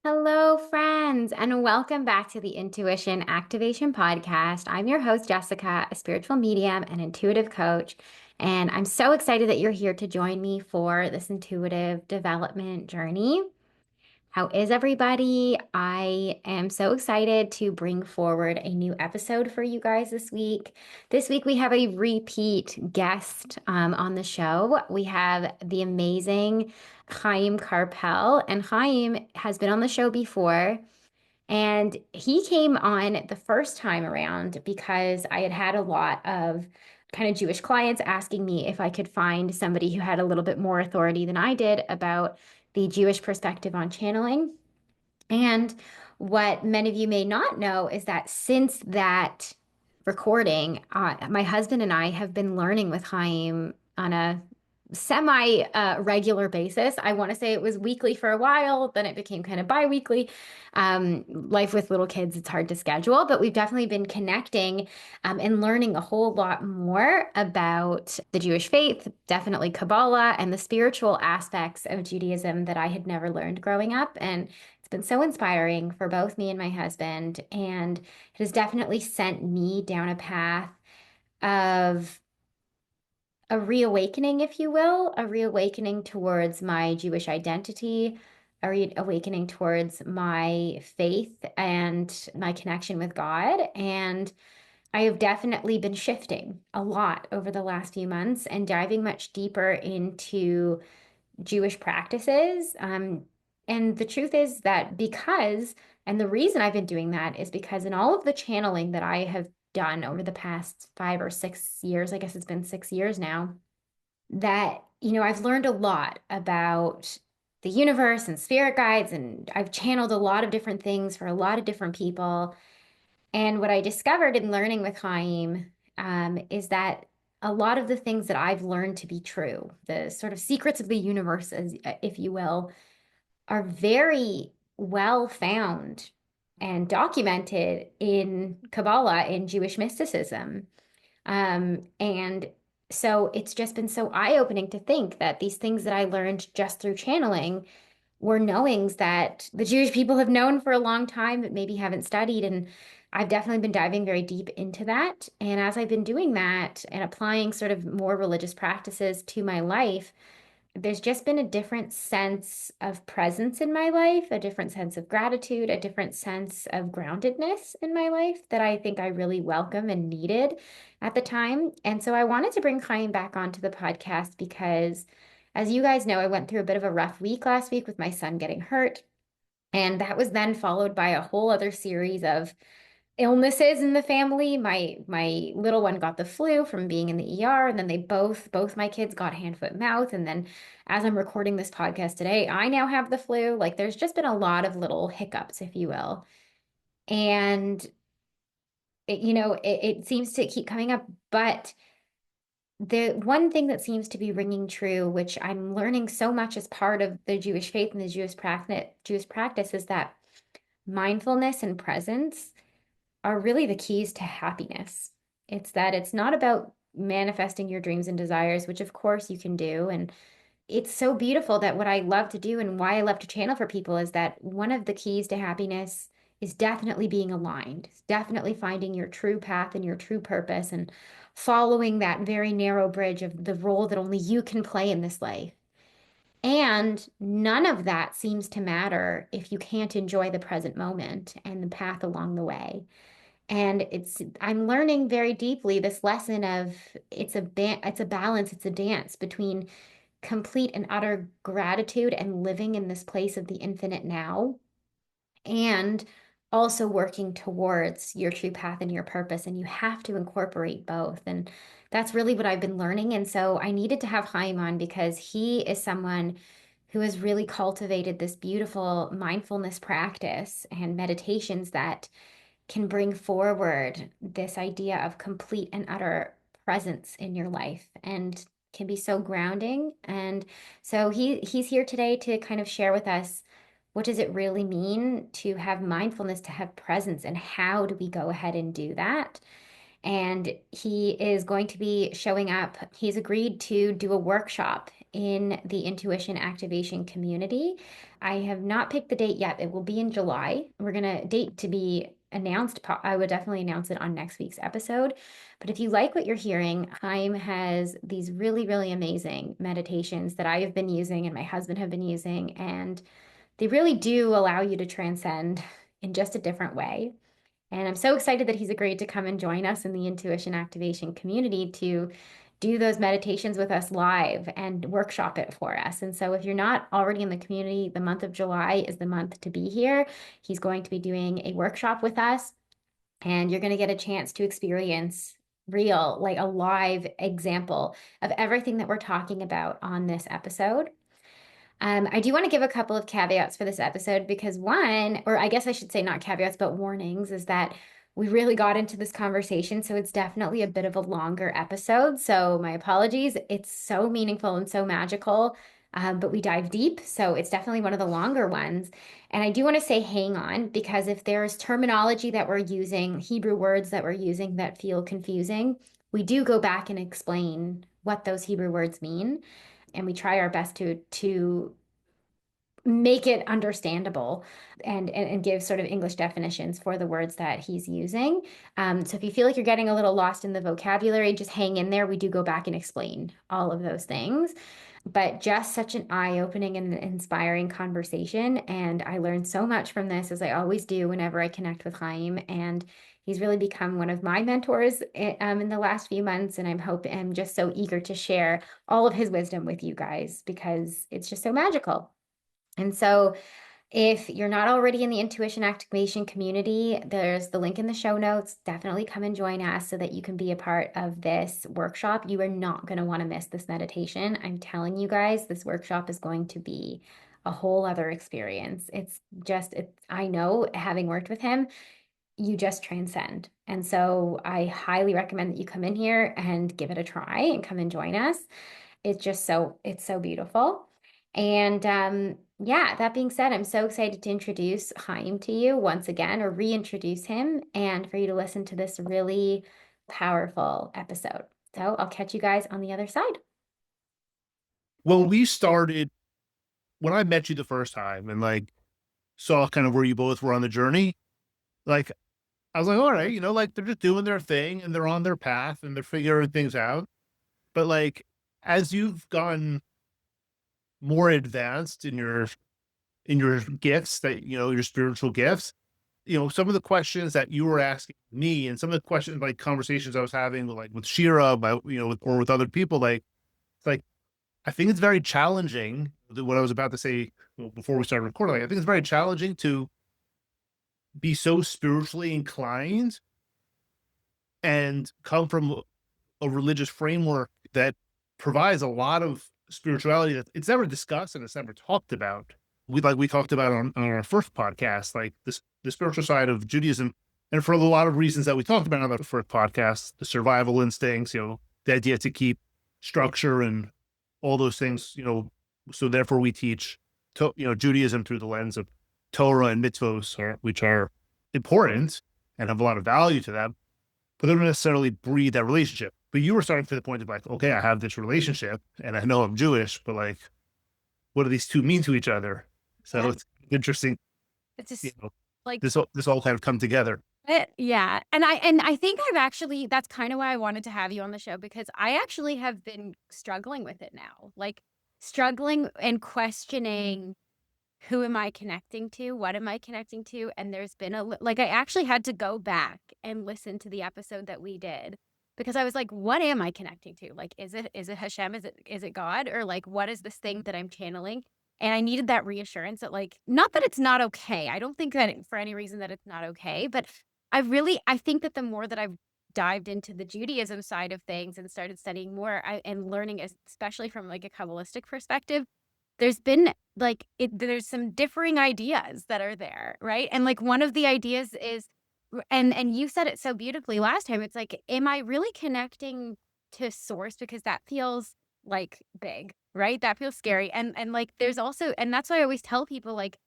Hello, friends, and welcome back to the Intuition Activation Podcast. I'm your host, Jessica, a spiritual medium and intuitive coach. And I'm so excited that you're here to join me for this intuitive development journey. How is everybody? I am so excited to bring forward a new episode for you guys this week. This week, we have a repeat guest on the show. We have the amazing Chaim Karpel, and Chaim has been on the show before. And he came on the first time around because I had had a lot of kind of Jewish clients asking me if I could find somebody who had a little bit more authority than I did about the Jewish perspective on channeling. And what many of you may not know is that since that recording, my husband and I have been learning with Chaim on a semi regular basis. I want to say it was weekly for a while, then it became kind of bi-weekly. Life with little kids, it's hard to schedule, but we've definitely been connecting and learning a whole lot more about the Jewish faith, definitely Kabbalah, and the spiritual aspects of Judaism that I had never learned growing up. And it's been so inspiring for both me and my husband. And it has definitely sent me down a path of a reawakening, if you will, a reawakening towards my Jewish identity, a reawakening towards my faith and my connection with God. And I have definitely been shifting a lot over the last few months and diving much deeper into Jewish practices. And the truth is that and the reason I've been doing that is because in all of the channeling that I have done over the past 5 or 6 years, I guess it's been 6 years now, I've learned a lot about the universe and spirit guides, and I've channeled a lot of different things for a lot of different people. And what I discovered in learning with Chaim is that a lot of the things that I've learned to be true, the sort of secrets of the universe, if you will, are very well found and documented in Kabbalah, in Jewish mysticism. And so it's just been so eye-opening to think that these things that I learned just through channeling were knowings that the Jewish people have known for a long time, but maybe haven't studied. And I've definitely been diving very deep into that. And as I've been doing that and applying sort of more religious practices to my life, there's just been a different sense of presence in my life, a different sense of gratitude, a different sense of groundedness in my life that I think I really welcome and needed at the time. And so I wanted to bring Chaim back onto the podcast because, as you guys know, I went through a bit of a rough week last week with my son getting hurt. And that was then followed by a whole other series of illnesses in the family. My little one got the flu from being in the ER, and then they both my kids got hand, foot, mouth. And then as I'm recording this podcast today, I now have the flu. Like there's just been a lot of little hiccups, if you will. And it seems to keep coming up, but the one thing that seems to be ringing true, which I'm learning so much as part of the Jewish faith and the Jewish practice, is that mindfulness and presence are really the keys to happiness. It's that it's not about manifesting your dreams and desires, which of course you can do. And it's so beautiful that what I love to do and why I love to channel for people is that one of the keys to happiness is definitely being aligned. It's definitely finding your true path and your true purpose and following that very narrow bridge of the role that only you can play in this life. And none of that seems to matter if you can't enjoy the present moment and the path along the way. And I'm learning very deeply this lesson of it's a balance, it's a dance between complete and utter gratitude and living in this place of the infinite now, and also working towards your true path and your purpose. And you have to incorporate both. And that's really what I've been learning. And so I needed to have Chaim on because he is someone who has really cultivated this beautiful mindfulness practice and meditations that can bring forward this idea of complete and utter presence in your life and can be so grounding. And so he's here today to kind of share with us, what does it really mean to have mindfulness, to have presence, and how do we go ahead and do that? And he is going to be showing up. He's agreed to do a workshop in the intuition activation community. I have not picked the date yet. It will be in July. We're going to date to be announced. I would definitely announce it on next week's episode. But if you like what you're hearing, Chaim has these really, really amazing meditations that I have been using and my husband have been using. And they really do allow you to transcend in just a different way. And I'm so excited that he's agreed to come and join us in the intuition activation community to do those meditations with us live and workshop it for us. And so if you're not already in the community, the month of July is the month to be here. He's going to be doing a workshop with us, and you're going to get a chance to experience real, like a live example of everything that we're talking about on this episode. I do want to give a couple of caveats for this episode because one, or I guess I should say not caveats, but warnings, is that we really got into this conversation. So it's definitely a bit of a longer episode. So my apologies. It's so meaningful and so magical, but we dive deep. So it's definitely one of the longer ones. And I do want to say hang on, because if there's terminology that we're using, Hebrew words that we're using that feel confusing, we do go back and explain what those Hebrew words mean, and we try our best to make it understandable and give sort of English definitions for the words that he's using. So if you feel like you're getting a little lost in the vocabulary, just hang in there. We do go back and explain all of those things. But just such an eye-opening and inspiring conversation. And I learned so much from this, as I always do whenever I connect with Chaim. And he's really become one of my mentors in the last few months. And I'm just so eager to share all of his wisdom with you guys because it's just so magical. And so if you're not already in the intuition activation community, there's the link in the show notes. Definitely come and join us so that you can be a part of this workshop. You are not going to want to miss this meditation. I'm telling you guys, this workshop is going to be a whole other experience. I know, having worked with him, you just transcend. And so I highly recommend that you come in here and give it a try and come and join us. It's so beautiful. And yeah, that being said, I'm so excited to introduce Chaim to you once again, or reintroduce him, and for you to listen to this really powerful episode. So I'll catch you guys on the other side. When when I met you the first time and like saw kind of where you both were on the journey, like I was like, all right, like they're just doing their thing and they're on their path and they're figuring things out. But like as you've gotten more advanced in your gifts, that your spiritual gifts, some of the questions that you were asking me and some of the questions, like conversations I was having with Shira, or with other people, like it's like I think it's very challenging. What I was about to say before we started recording, like, I think it's very challenging to be so spiritually inclined and come from a religious framework that provides a lot of spirituality that it's never discussed and it's never talked about. We talked about on our first podcast, like the spiritual side of Judaism, and for a lot of reasons that we talked about on the first podcast, the survival instincts, the idea to keep structure and all those things, so therefore we teach Judaism through the lens of Torah and mitzvahs, which are important and have a lot of value to them, but they don't necessarily breed that relationship. But you were starting to the point of like, okay, I have this relationship and I know I'm Jewish, but like, what do these two mean to each other? So Yeah. it's interesting, It's just like this all kind of come together. yeah. And I think I've actually that's kind of why I wanted to have you on the show, because I actually have been struggling with it now. Like struggling and questioning, who am I connecting to? What am I connecting to? And there's been I actually had to go back and listen to the episode that we did, because I was like, what am I connecting to? Like, is it Hashem? Is it God? Or like, what is this thing that I'm channeling? And I needed that reassurance that, like, not that it's not okay. I don't think that for any reason that it's not okay, but I think that the more that I've dived into the Judaism side of things and started studying more and learning, especially from like a Kabbalistic perspective, there's been there's some differing ideas that are there, right? And like one of the ideas is, and you said it so beautifully last time, it's like, am I really connecting to source? Because that feels like big, right? That feels scary. And like there's also, and that's why I always tell people, like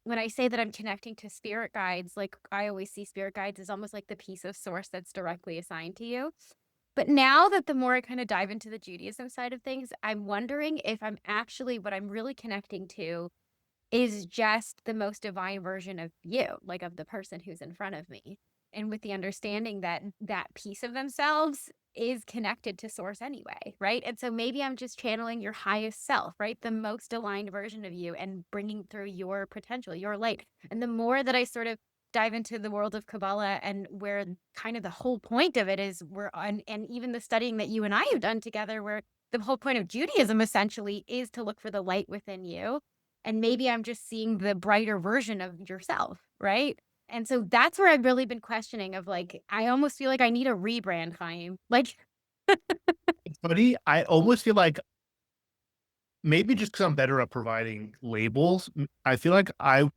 when I say that I'm connecting to spirit guides, like I always see spirit guides as almost like the piece of source that's directly assigned to you. But now that the more I kind of dive into the Judaism side of things, I'm wondering if I'm actually, what I'm really connecting to is just the most divine version of you, like of the person who's in front of me. And with the understanding that that piece of themselves is connected to source anyway, right? And so maybe I'm just channeling your highest self, right? The most aligned version of you and bringing through your potential, your light. And the more that I sort of dive into the world of Kabbalah, and where kind of the whole point of it is we're on, and even the studying that you and I have done together, where the whole point of Judaism essentially is to look for the light within you. And maybe I'm just seeing the brighter version of yourself, right? And so that's where I've really been questioning of like, I almost feel like I need a rebrand, Chaim. Like, Buddy, I almost feel like maybe just because I'm better at providing labels, I feel like I'm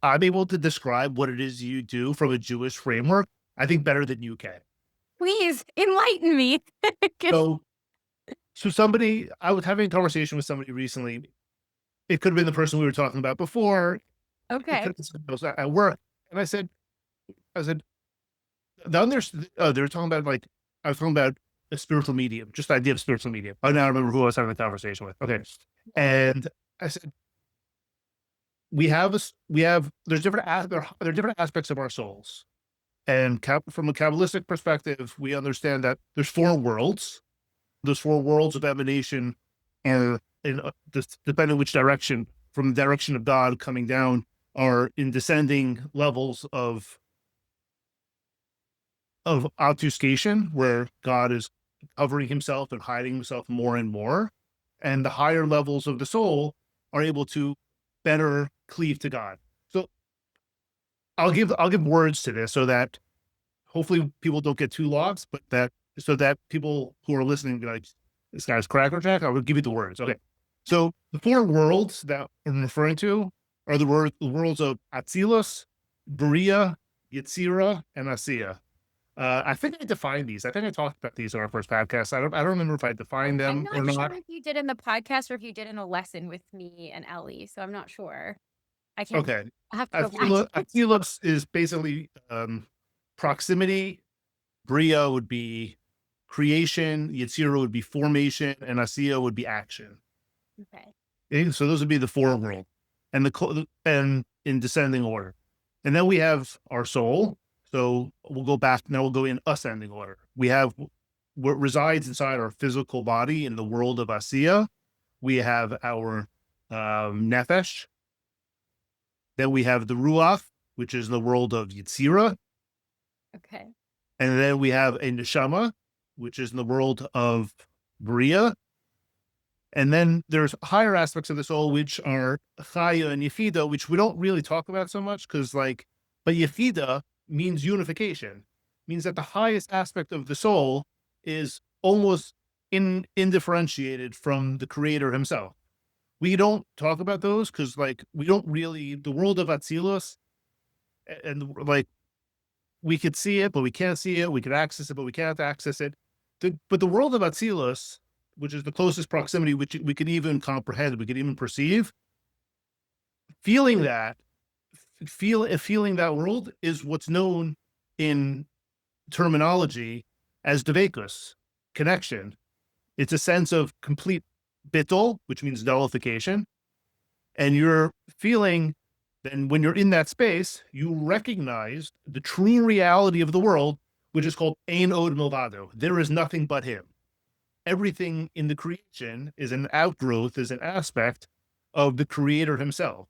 able to describe what it is you do from a Jewish framework, I think better than you can. please enlighten me. So, I was having a conversation with somebody recently. It could have been the person we were talking about before. It Okay. could have been somebody else at work. And I said, they were talking about like, I was talking about a spiritual medium, just the idea of spiritual medium. I now remember who I was having the conversation with. Okay. And I said, there's there are different aspects of our souls. And from a Kabbalistic perspective, we understand that there's four worlds. Those four worlds of emanation, and depending which direction, from the direction of God coming down, are in descending levels of obfuscation, where God is covering himself and hiding himself more and more, and the higher levels of the soul are able to better cleave to God. So I'll give words to this so that hopefully people don't get too lost, but so that people who are listening be like, this guy's crackerjack. I will give you the words. Okay. So the four worlds that I'm referring to are the worlds of Atzilus, Bria, Yetzira, and Asiya. I think I defined these. I think I talked about these in our first podcast. I don't remember if I defined I'm them or not sure not. if you did in the podcast or if you did in a lesson with me and Ellie. So I'm not sure. I can't, Okay. I have to go back. Atzilus is basically proximity. Bria would be creation, Yetzira would be formation, and Asiya would be action. Okay. Okay, so those would be the four world, and in descending order. And then we have our soul. So we'll go back now. We'll go in ascending order. We have what resides inside our physical body in the world of Asiya. We have our nefesh. Then we have the ruach, which is the world of Yetzira. Okay. And then we have a neshama, which is in the world of Bria. And then there's higher aspects of the soul, which are chaya and yefida, which we don't really talk about so much because, like, but yefida means unification, means that the highest aspect of the soul is almost indifferentiated from the creator himself. We don't talk about those because, like, we don't really, the world of Atzilus, and like, we could see it, but we can't see it. We could access it, but we can't access it. But the world of Atzilus, which is the closest proximity which we can even comprehend, we can even perceive, feeling that world is what's known in terminology as dvekus, connection. It's a sense of complete bittul, which means nullification. And you're feeling, then when you're in that space, you recognize the true reality of the world, which is called Ein Od Milvado. There is nothing but him. Everything in the creation is an outgrowth, is an aspect of the creator himself.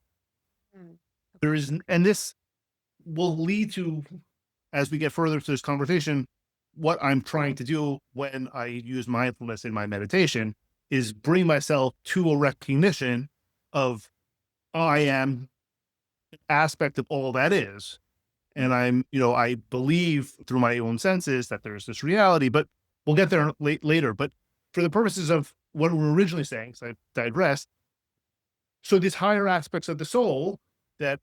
Mm. There is, and this will lead to, as we get further to this conversation, what I'm trying to do when I use mindfulness in my meditation is bring myself to a recognition of I am an aspect of all that is. And I believe through my own senses that there's this reality, but we'll get there later. But for the purposes of what we were originally saying, so I digressed. So these higher aspects of the soul that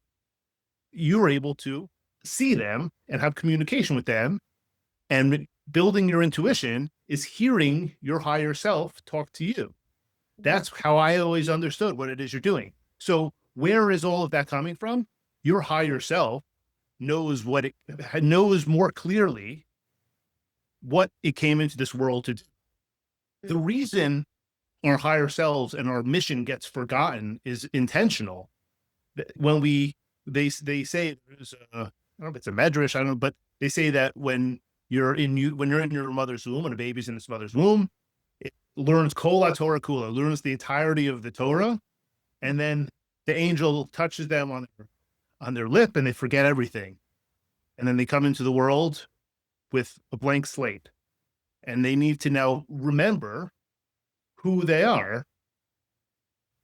you're able to see them and have communication with them, and building your intuition is hearing your higher self talk to you. That's how I always understood what it is you're doing. So where is all of that coming from? Your higher self knows knows more clearly what it came into this world to do. The reason our higher selves and our mission gets forgotten is intentional. When they say there's a, I don't know if it's a medrash, I don't know, but they say that when you're in your mother's womb, and a baby's in its mother's womb, it learns kol Torah kula, learns the entirety of the Torah, and then the angel touches them on their lip, and they forget everything, and then they come into the world with a blank slate, and they need to now remember who they are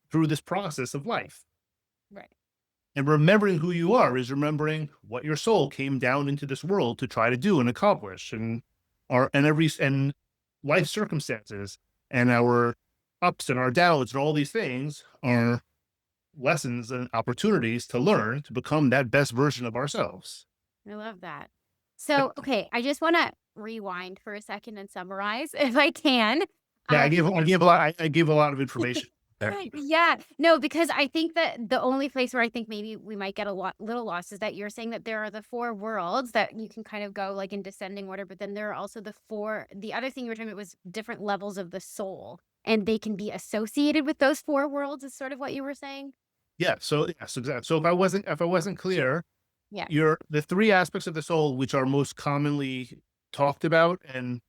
through this process of life. Right. And remembering who you are is remembering what your soul came down into this world to try to do and accomplish, and life circumstances and our ups and our downs and all these things are lessons and opportunities to learn to become that best version of ourselves. I love that. So, okay, I just want to rewind for a second and summarize if I can. Yeah, I gave a lot of information there. Yeah, no, because I think that the only place where I think maybe we might get little lost is that you're saying that there are the 4 worlds that you can kind of go like in descending order, but then there are also the other thing you were talking about was different levels of the soul, and they can be associated with those 4 worlds is sort of what you were saying. Yeah. So yes, exactly. So if I wasn't clear, Yeah. the 3 aspects of the soul which are most commonly talked about and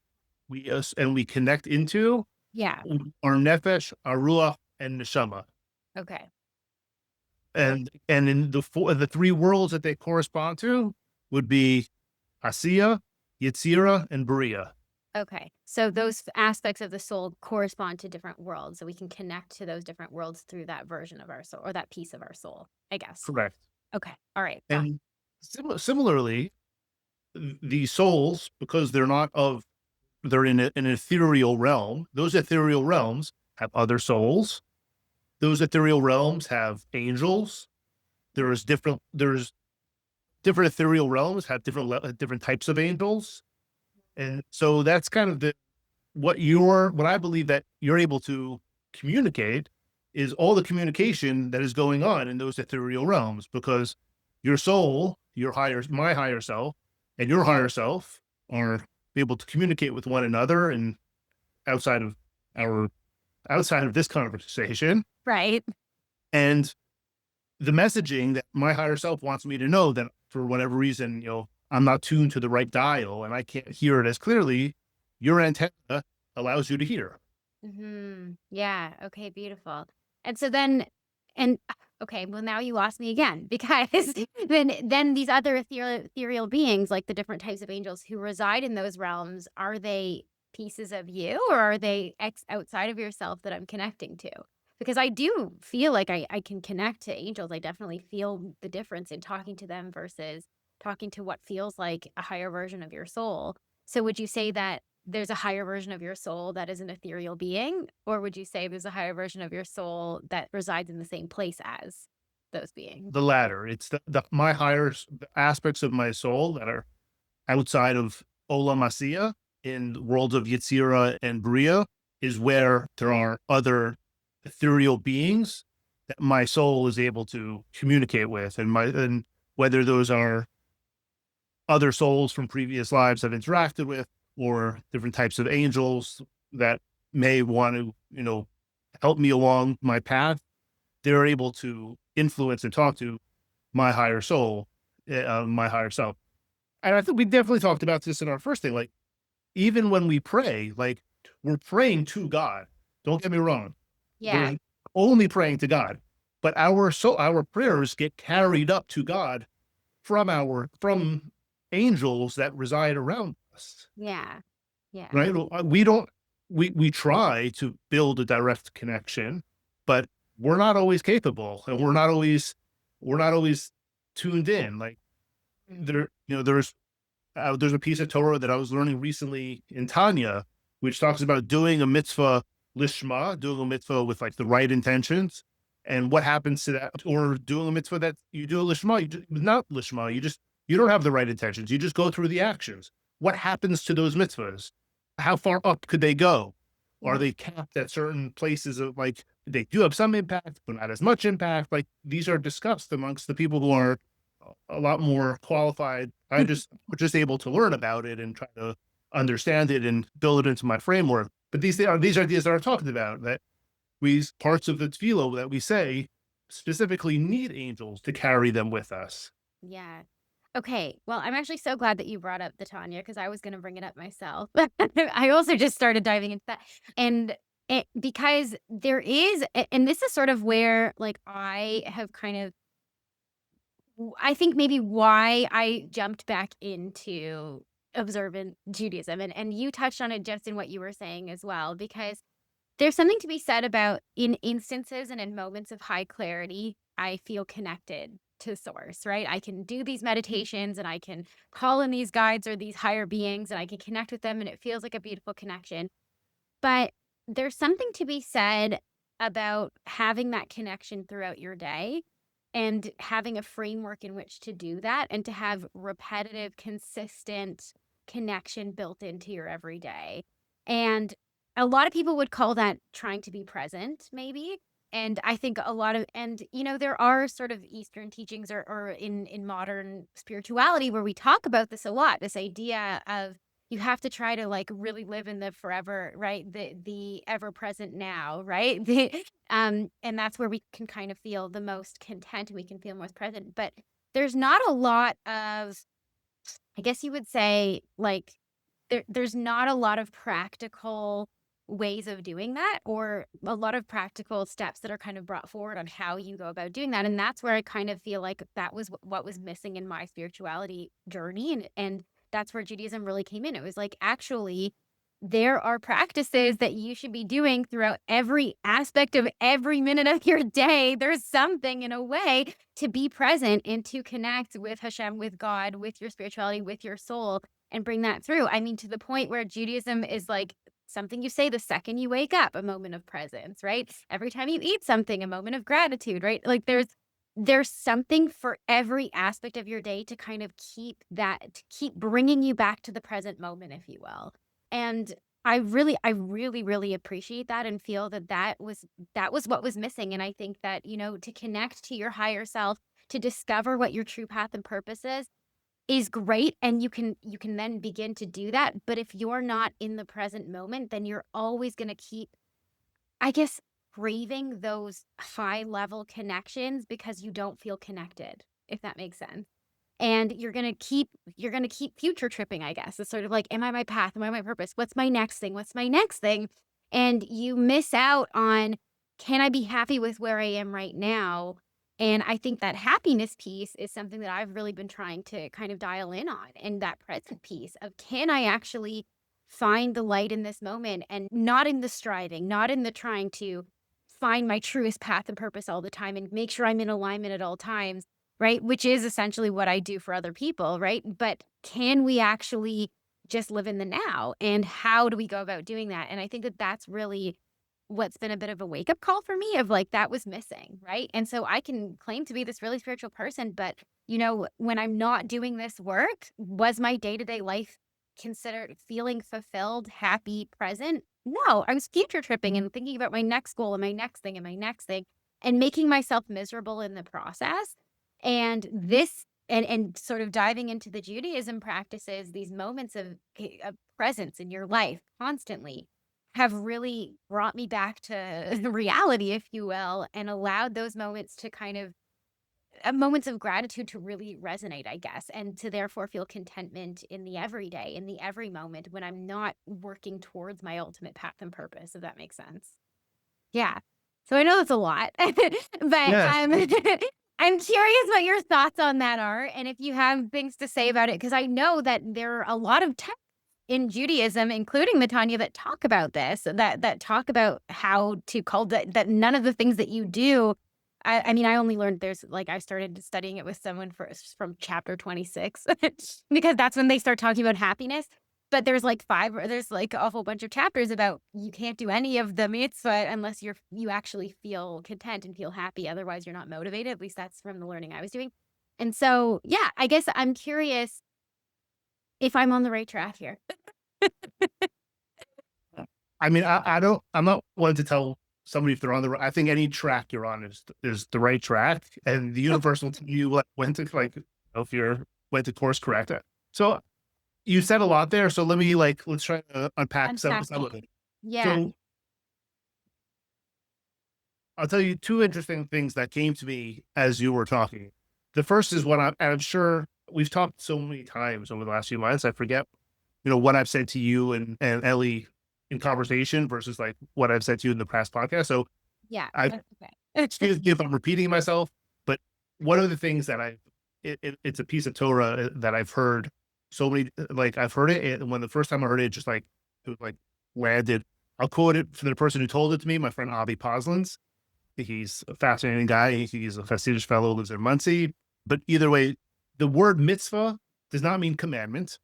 we connect into Yeah. are nefesh, our ruach, and neshama. Okay. And in the 3 worlds that they correspond to would be Asiya, Yetzira, and Bria. Okay. So those aspects of the soul correspond to different worlds. So we can connect to those different worlds through that version of our soul or that piece of our soul, I guess. Correct. Okay. All right. And similarly, these souls, because they're in an ethereal realm, those ethereal realms have other souls. Those ethereal realms have angels. There's different ethereal realms have different types of angels. And so that's kind of what I believe that you're able to communicate is all the communication that is going on in those ethereal realms, because your soul, my higher self, and your higher self are able to communicate with one another and outside of this conversation. Right. And the messaging that my higher self wants me to know that for whatever reason, I'm not tuned to the right dial and I can't hear it as clearly, your antenna allows you to hear. Mm-hmm. Yeah. Okay. Beautiful. And so then, okay, well now you lost me again because then these other ethereal beings, like the different types of angels who reside in those realms, are they pieces of you or are they outside of yourself that I'm connecting to? Because I do feel like I can connect to angels. I definitely feel the difference in talking to them versus talking to what feels like a higher version of your soul. So would you say that there's a higher version of your soul that is an ethereal being? Or would you say there's a higher version of your soul that resides in the same place as those beings? The latter. It's my higher aspects of my soul that are outside of Olam Asiya in the worlds of Yetzira and Bria is where there are other ethereal beings that my soul is able to communicate with, and whether those are other souls from previous lives I've interacted with or different types of angels that may want to, help me along my path, they're able to influence and talk to my higher soul, my higher self. And I think we definitely talked about this in our first thing. Like, even when we pray, like we're praying to God. Don't get me wrong. Yeah. We're only praying to God, but our prayers get carried up to God from angels that reside around us. Yeah. Yeah. Right? We try to build a direct connection, but we're not always capable, and we're not always tuned in. Like there's a piece of Torah that I was learning recently in Tanya, which talks about doing a mitzvah lishma, doing a mitzvah with like the right intentions, and what happens to that, or doing a mitzvah that you do a lishma, not lishma, you don't have the right intentions, you just go through the actions. What happens to those mitzvahs? How far up could they go? Are they capped at certain places of like they do have some impact, but not as much impact? Like these are discussed amongst the people who are a lot more qualified. We're just able to learn about it and try to understand it and build it into my framework. But these ideas that I'm talking about, that we parts of the tefillah that we say specifically need angels to carry them with us. Yeah. Okay. Well, I'm actually so glad that you brought up the Tanya, because I was going to bring it up myself. I also just started diving into that. And because there is, and this is sort of where like I have kind of, I think maybe why I jumped back into observant Judaism. And you touched on it just in what you were saying as well, because there's something to be said about in instances and in moments of high clarity, I feel connected to source, right? I can do these meditations and I can call in these guides or these higher beings and I can connect with them and it feels like a beautiful connection. But there's something to be said about having that connection throughout your day and having a framework in which to do that and to have repetitive, consistent connection built into your everyday. And a lot of people would call that trying to be present, maybe. And I think a lot of, and you know, there are sort of Eastern teachings or in modern spirituality where we talk about this a lot, this idea of you have to try to like really live in the forever, right? The ever present now, right? And that's where we can kind of feel the most content and we can feel most present. But there's not a lot of, I guess you would say, like there's not a lot of practical ways of doing that, or a lot of practical steps that are kind of brought forward on how you go about doing that. And that's where I kind of feel like that was what was missing in my spirituality journey. And that's where Judaism really came in. It was like, actually, there are practices that you should be doing throughout every aspect of every minute of your day. There's something in a way to be present and to connect with Hashem, with God, with your spirituality, with your soul, and bring that through. I mean, to the point where Judaism is like something you say the second you wake up, a moment of presence, right? Every time you eat something, a moment of gratitude, right? Like there's something for every aspect of your day to kind of keep bringing you back to the present moment, if you will. And I really appreciate that and feel that was what was missing. And I think that, you know, to connect to your higher self, to discover what your true path and purpose is great. And you can then begin to do that. But if you're not in the present moment, then you're always going to keep, I guess, craving those high level connections because you don't feel connected, if that makes sense. And you're going to keep future tripping, I guess. It's sort of like, am I my path? Am I my purpose? What's my next thing? What's my next thing? And you miss out on, can I be happy with where I am right now? And I think that happiness piece is something that I've really been trying to kind of dial in on, and that present piece of, can I actually find the light in this moment and not in the striving, not in the trying to find my truest path and purpose all the time and make sure I'm in alignment at all times, right? Which is essentially what I do for other people, right? But can we actually just live in the now? And how do we go about doing that? And I think that that's really what's been a bit of a wake-up call for me, of like, that was missing, right? And so I can claim to be this really spiritual person, but you know, when I'm not doing this work, was my day-to-day life considered feeling fulfilled, happy, present? No, I was future tripping and thinking about my next goal and my next thing and my next thing, and making myself miserable in the process. And this, and sort of diving into the Judaism practices, these moments of presence in your life constantly have really brought me back to reality, if you will, and allowed those moments to kind of moments of gratitude to really resonate, I guess, and to therefore feel contentment in the everyday, in the every moment, when I'm not working towards my ultimate path and purpose, if that makes sense. Yeah. So I know that's a lot, but Yes. I'm curious what your thoughts on that are, and if you have things to say about it, because I know that there are a lot of texts in Judaism, including the Tanya, that talk about this, that talk about how to cultivate, that none of the things that you do. I mean, I only learned there's like, I started studying it with someone from chapter 26, because that's when they start talking about happiness. But there's like there's like a whole bunch of chapters about you can't do any of the mitzvah unless you actually feel content and feel happy. Otherwise, you're not motivated. At least that's from the learning I was doing. And so, yeah, I guess I'm curious if I'm on the right track here. I mean, I'm not one to tell somebody if they're on the right. I think any track you're on is the right track, and the universe will tell you what, when to, like, if you're went to course correct it. So you said a lot there. So let's try to unpack some of Unpacking. it. Yeah. So I'll tell you two interesting things that came to me as you were talking. The first is I'm sure we've talked so many times over the last few months. I forget, what I've said to you and Ellie in conversation versus like what I've said to you in the past podcast. So Yeah. I That's okay. excuse me if I'm repeating myself, but one of the things that it's a piece of Torah that I've heard so many, like I've heard it. And when the first time I heard it, just like, it was like landed. I'll quote it for the person who told it to me, my friend Avi Poslins. He's a fascinating guy. He's a Hasidic fellow, lives in Muncie. But either way, the word mitzvah does not mean commandment.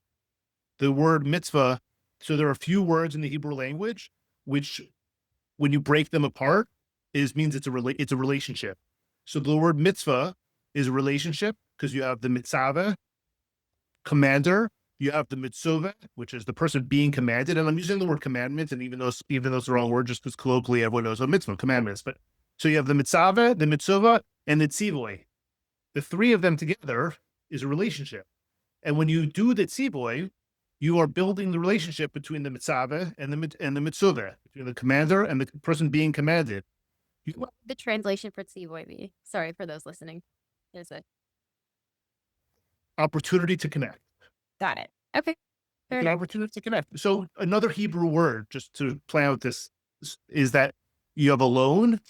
The word mitzvah, so there are a few words in the Hebrew language, which when you break them apart, means it's a relationship. So the word mitzvah is a relationship because you have the mitzvah, commander, you have the mitzvah, which is the person being commanded. And I'm using the word commandment, and even though it's the wrong word, just because colloquially everyone knows what mitzvah, commandments. But so you have the mitzvah, and the tzivoy. The three of them together is a relationship. And when you do the tzivoy, you are building the relationship between the mitzvah and the mitzvah, between the commander and the person being commanded. What would the translation for tzivoy be? Sorry for those listening. There's a Opportunity to connect. got it. Okay. Fair An enough. opportunity to connect. So another Hebrew word, just to play out this, is that you have a loan.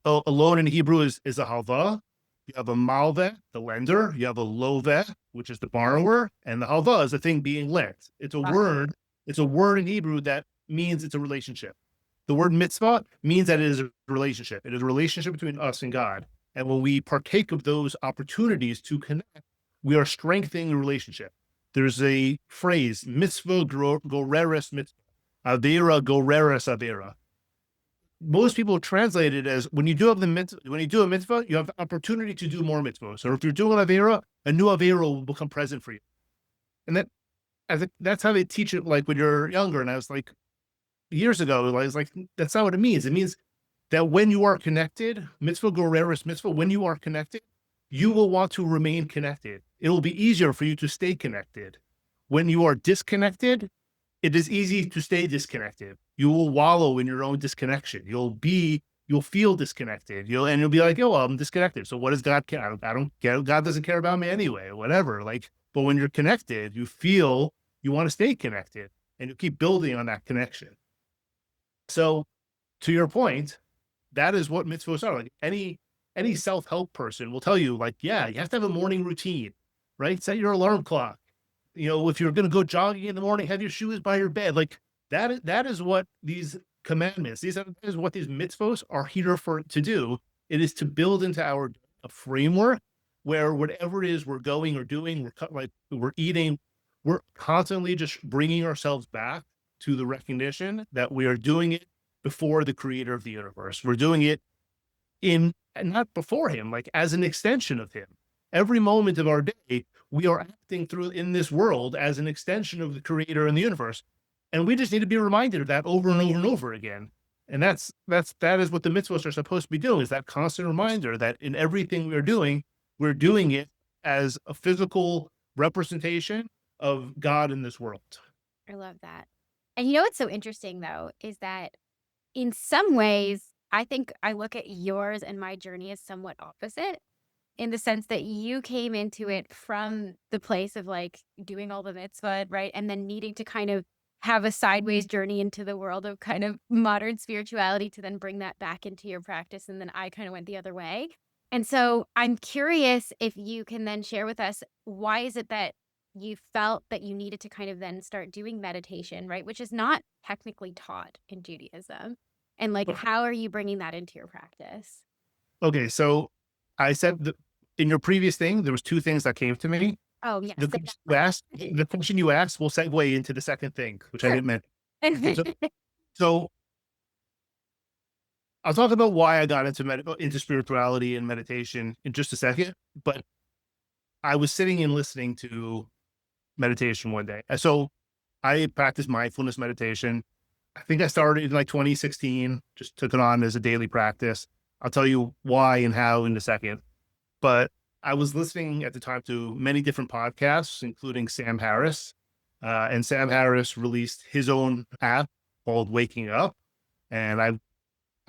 A loan in Hebrew is a halva. You have a malveh, the lender. You have a loveh, which is the borrower, and the halva is the thing being lent. It's a Wow. word. It's a word in Hebrew that means it's a relationship. The word mitzvah means that it is a relationship. It is a relationship between us and God. And when we partake of those opportunities to connect, we are strengthening the relationship. There's a phrase, mitzvah goreres mitzvah, avera goreres avera. Most people translate it as when you do a mitzvah, you have the opportunity to do more mitzvahs. Or if you're doing an avera, a new avera will become present for you. And that's how they teach it, like when you're younger. And I was like, years ago, I was like, that's not what it means. It means that when you are connected, mitzvah goreres mitzvah, when you are connected, you will want to remain connected. It will be easier for you to stay connected. When you are disconnected, it is easy to stay disconnected. You will wallow in your own disconnection. You'll feel disconnected. You'll be like, oh, well, I'm disconnected. So what does God care? I don't care. God doesn't care about me anyway, whatever. But when you're connected, you feel you want to stay connected and you keep building on that connection. So to your point, that is what mitzvahs are. Like any self-help person will tell you, like, yeah, you have to have a morning routine, right? Set your alarm clock. If you're going to go jogging in the morning, have your shoes by your bed. Like that is what these commandments, is what these mitzvahs are here to do. It is to build into a framework where whatever it is we're going or doing, we're eating, we're constantly just bringing ourselves back to the recognition that we are doing it before the creator of the universe. We're doing it and not before him, like as an extension of him. Every moment of our day, we are acting through in this world as an extension of the creator in the universe. And we just need to be reminded of that over and over and over again. And that is what the mitzvahs are supposed to be doing, is that constant reminder that in everything we're doing it as a physical representation of God in this world. I love that. And what's so interesting though is that in some ways, I think I look at yours and my journey as somewhat opposite, in the sense that you came into it from the place of like doing all the mitzvah, right? And then needing to kind of have a sideways journey into the world of kind of modern spirituality to then bring that back into your practice. And then I kind of went the other way. And so I'm curious if you can then share with us, why is it that you felt that you needed to kind of then start doing meditation, right? Which is not technically taught in Judaism. And like, how are you bringing that into your practice? Okay, so I said in your previous thing, there was two things that came to me. Oh, yes. The question you asked will segue into the second thing, which I didn't mention. So I'll talk about why I got into spirituality and meditation in just a second. But I was sitting and listening to meditation one day. So I practice mindfulness meditation. I think I started in like 2016, just took it on as a daily practice. I'll tell you why and how in a second. But I was listening at the time to many different podcasts, including Sam Harris. And Sam Harris released his own app called Waking Up. And I'm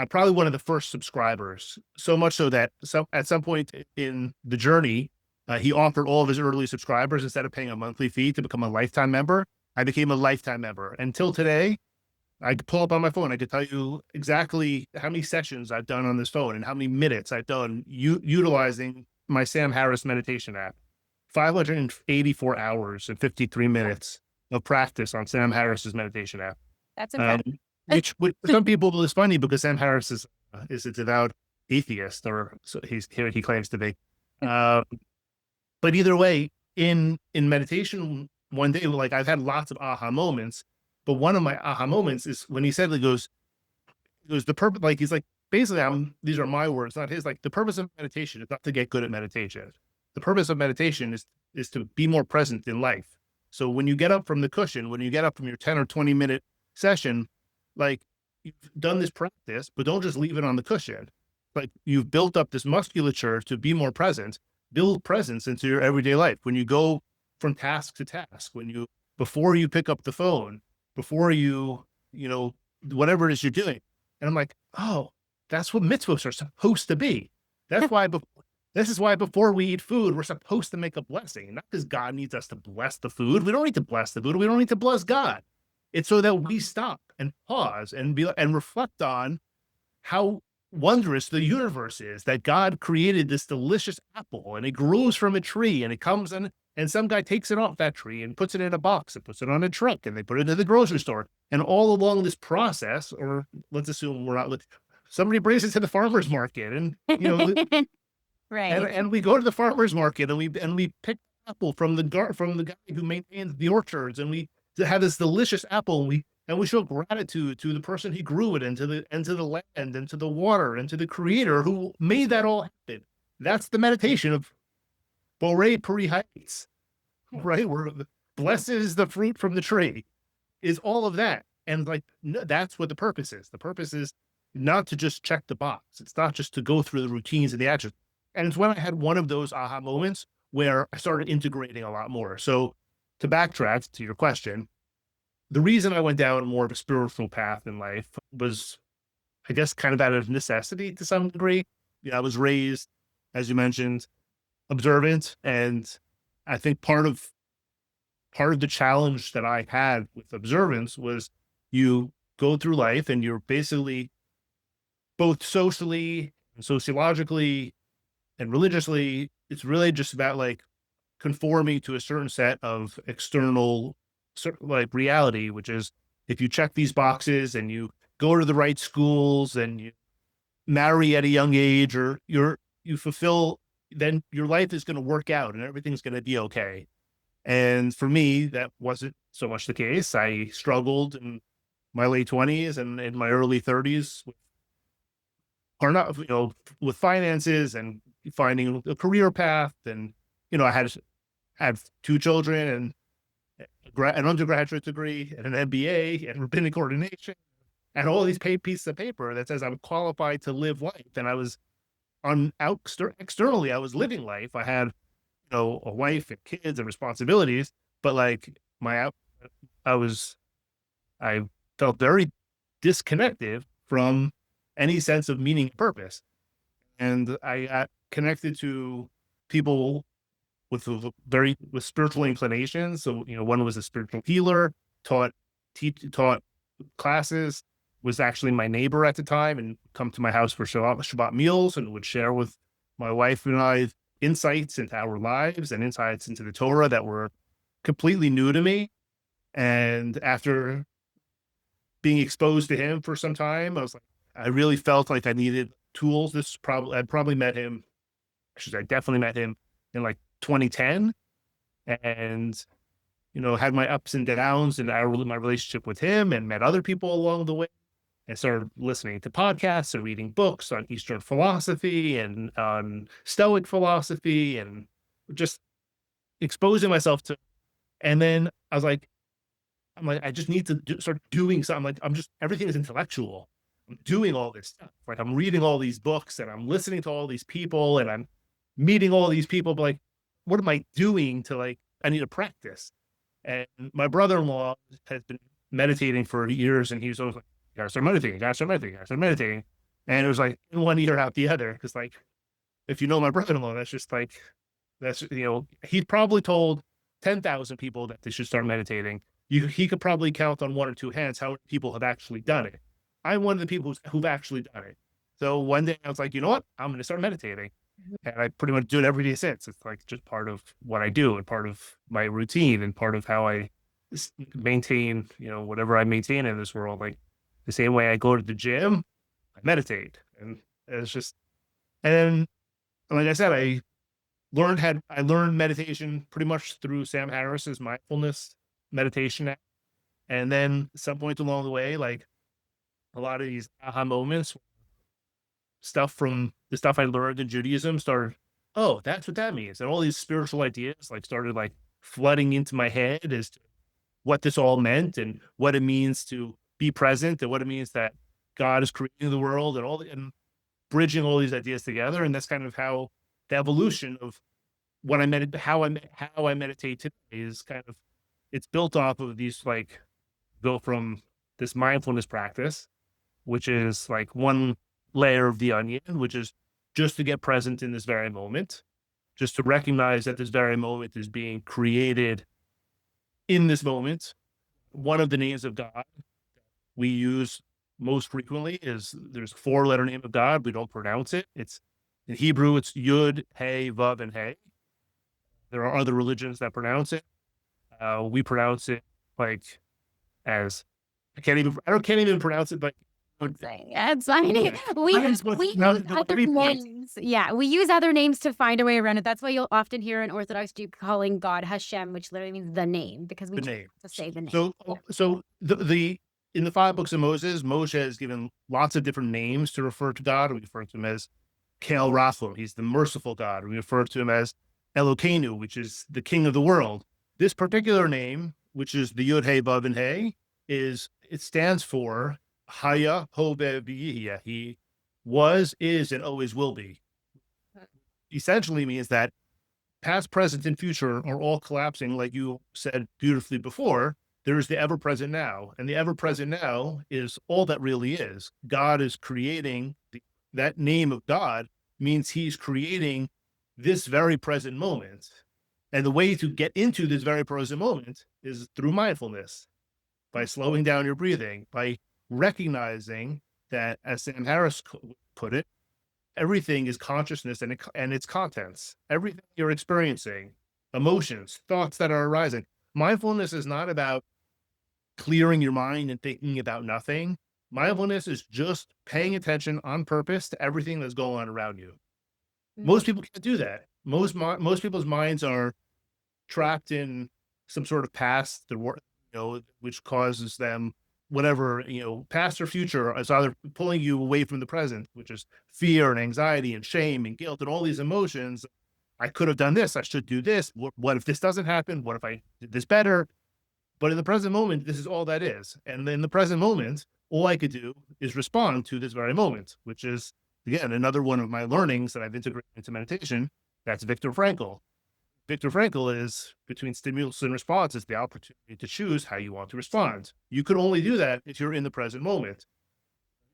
probably one of the first subscribers, so much so that at some point in the journey, he offered all of his early subscribers, instead of paying a monthly fee, to become a lifetime member. I became a lifetime member. Until today, I could pull up on my phone. I could tell you exactly how many sessions I've done on this phone and how many minutes I've done utilizing my Sam Harris meditation app. 584 hours and 53 minutes of practice on Sam Harris's meditation app. That's impressive. Which for some people is funny, because Sam Harris is a devout atheist, or so he claims to be. But either way, in meditation one day, like, I've had lots of aha moments, but one of my aha moments is when he said, the purpose, like, he's like, basically, these are my words, not his. Like, the purpose of meditation is not to get good at meditation. The purpose of meditation is to be more present in life. So when you get up from the cushion, when you get up from your 10 or 20 minute session, like, you've done this practice, but don't just leave it on the cushion. Like, you've built up this musculature to be more present. Build presence into your everyday life. When you go from task to task, before you pick up the phone, before whatever it is you're doing. And I'm like, oh, that's what mitzvahs are supposed to be. This is why before we eat food, we're supposed to make a blessing. Not because God needs us to bless the food. We don't need to bless the food. We don't need to bless God. It's so that we stop and pause and reflect on how wondrous the universe is, that God created this delicious apple, and it grows from a tree, and it comes and some guy takes it off that tree and puts it in a box and puts it on a truck, and they put it in the grocery store. And all along this process, or let's assume somebody brings it to the farmer's market, and Right. and we go to the farmer's market, and we pick apple from the guy who maintains the orchards, and we have this delicious apple, and we show gratitude to the person who grew it, and to the land, and to the water, and to the creator who made that all happen. That's the meditation of Borei Puri Heights, right? Where blessed is the fruit from the tree, is all of that. And like, no, that's what the purpose is. The purpose is not to just check the box. It's not just to go through the routines and the actions. And it's when I had one of those aha moments where I started integrating a lot more. So to backtrack to your question, the reason I went down more of a spiritual path in life was, I guess, kind of out of necessity to some degree. I was raised, as you mentioned, observant. And I think part of the challenge that I had with observance was, you go through life and you're basically, both socially and sociologically and religiously, it's really just about like conforming to a certain set of external, like, reality, which is, if you check these boxes and you go to the right schools and you marry at a young age, or you fulfill, then your life is going to work out and everything's going to be okay. And for me, that wasn't so much the case. I struggled in my late 20s and in my early 30s with finances and finding a career path. And, I had 2 children and an undergraduate degree and an MBA and rabbinic ordination and all these pieces of paper that says I'm qualified to live life. And I was externally, I was living life. I had, a wife and kids and responsibilities, but like I felt very disconnected from any sense of meaning and purpose. And I got connected to people with spiritual inclinations. So, one was a spiritual healer, taught classes, was actually my neighbor at the time, and come to my house for Shabbat meals, and would share with my wife and I insights into our lives and insights into the Torah that were completely new to me. And after being exposed to him for some time, I really felt like I needed tools. I'd probably met him, I definitely met him in like 2010, and, had my ups and downs in my relationship with him, and met other people along the way. I started listening to podcasts and reading books on Eastern philosophy and on Stoic philosophy, and just exposing myself to. And then I'm like, I just need to start doing something. Everything is intellectual. I'm doing all this stuff. Like, I'm reading all these books and I'm listening to all these people and I'm meeting all these people. But like, what am I doing I need to practice. And my brother-in-law has been meditating for years, and he was always like, "You gotta start meditating, you gotta start meditating, you gotta start meditating." And it was like in one ear out the other, because like if you know my brother-in-law, that's just like he probably told 10,000 people that they should start meditating. He could probably count on one or two hands how many people have actually done it. I'm one of the people who've actually done it. So one day I was like, you know what? I'm going to start meditating. And I pretty much do it every day since. It's like just part of what I do and part of my routine and part of how I maintain, whatever I maintain in this world. Like the same way I go to the gym, I meditate. And it's just, and like I said, I learned meditation pretty much through Sam Harris's mindfulness meditation app. And then some point along the way, like a lot of these aha moments, stuff from the stuff I learned in Judaism started, oh, that's what that means. And all these spiritual ideas like started like flooding into my head as to what this all meant and what it means to be present and what it means that God is creating the world and bridging all these ideas together. And that's kind of how the evolution of what how I meditate today is kind of, it's built off of these, like, go from this mindfulness practice, which is like one layer of the onion, which is just to get present in this very moment, just to recognize that this very moment is being created in this moment. One of the names of God we use most frequently is, there's a 4-letter name of God. We don't pronounce it. It's in Hebrew, it's Yud, Hey, Vav, and Hey. There are other religions that pronounce it. We pronounce it like as I can't even pronounce it, but Yeah, it's fine. We use other names. Yeah, we use other names to find a way around it. That's why you'll often hear an Orthodox Jew calling God Hashem, which literally means the name, because we the choose name. to say the name. So the in the 5 books of Moses, Moshe has given lots of different names to refer to God. We refer to him as Kel Rafum. He's the merciful God. We refer to him as Elokeinu, which is the king of the world. This particular name, which is the Yud Hey Vav and Hey, it stands for Haya Hove B'Yihya. He was, is, and always will be. Essentially means that past, present, and future are all collapsing, like you said beautifully before. There's the ever-present now, and the ever-present now is all that really is. God is creating. That name of God means he's creating this very present moment. And the way to get into this very present moment is through mindfulness, by slowing down your breathing, by recognizing that, as Sam Harris put it, everything is consciousness and its contents. Everything you're experiencing, emotions, thoughts that are arising. Mindfulness is not about clearing your mind and thinking about nothing. Mindfulness is just paying attention on purpose to everything that's going on around you. Most people can't do that. Most people's minds are trapped in some sort of past, which causes them whatever, past or future is either pulling you away from the present, which is fear and anxiety and shame and guilt and all these emotions. I could have done this. I should do this. What if this doesn't happen? What if I did this better? But in the present moment, this is all that is. And in the present moment, all I could do is respond to this very moment, which is, again, another one of my learnings that I've integrated into meditation. That's Viktor Frankl. Viktor Frankl is, between stimulus and response, is the opportunity to choose how you want to respond. You could only do that if you're in the present moment.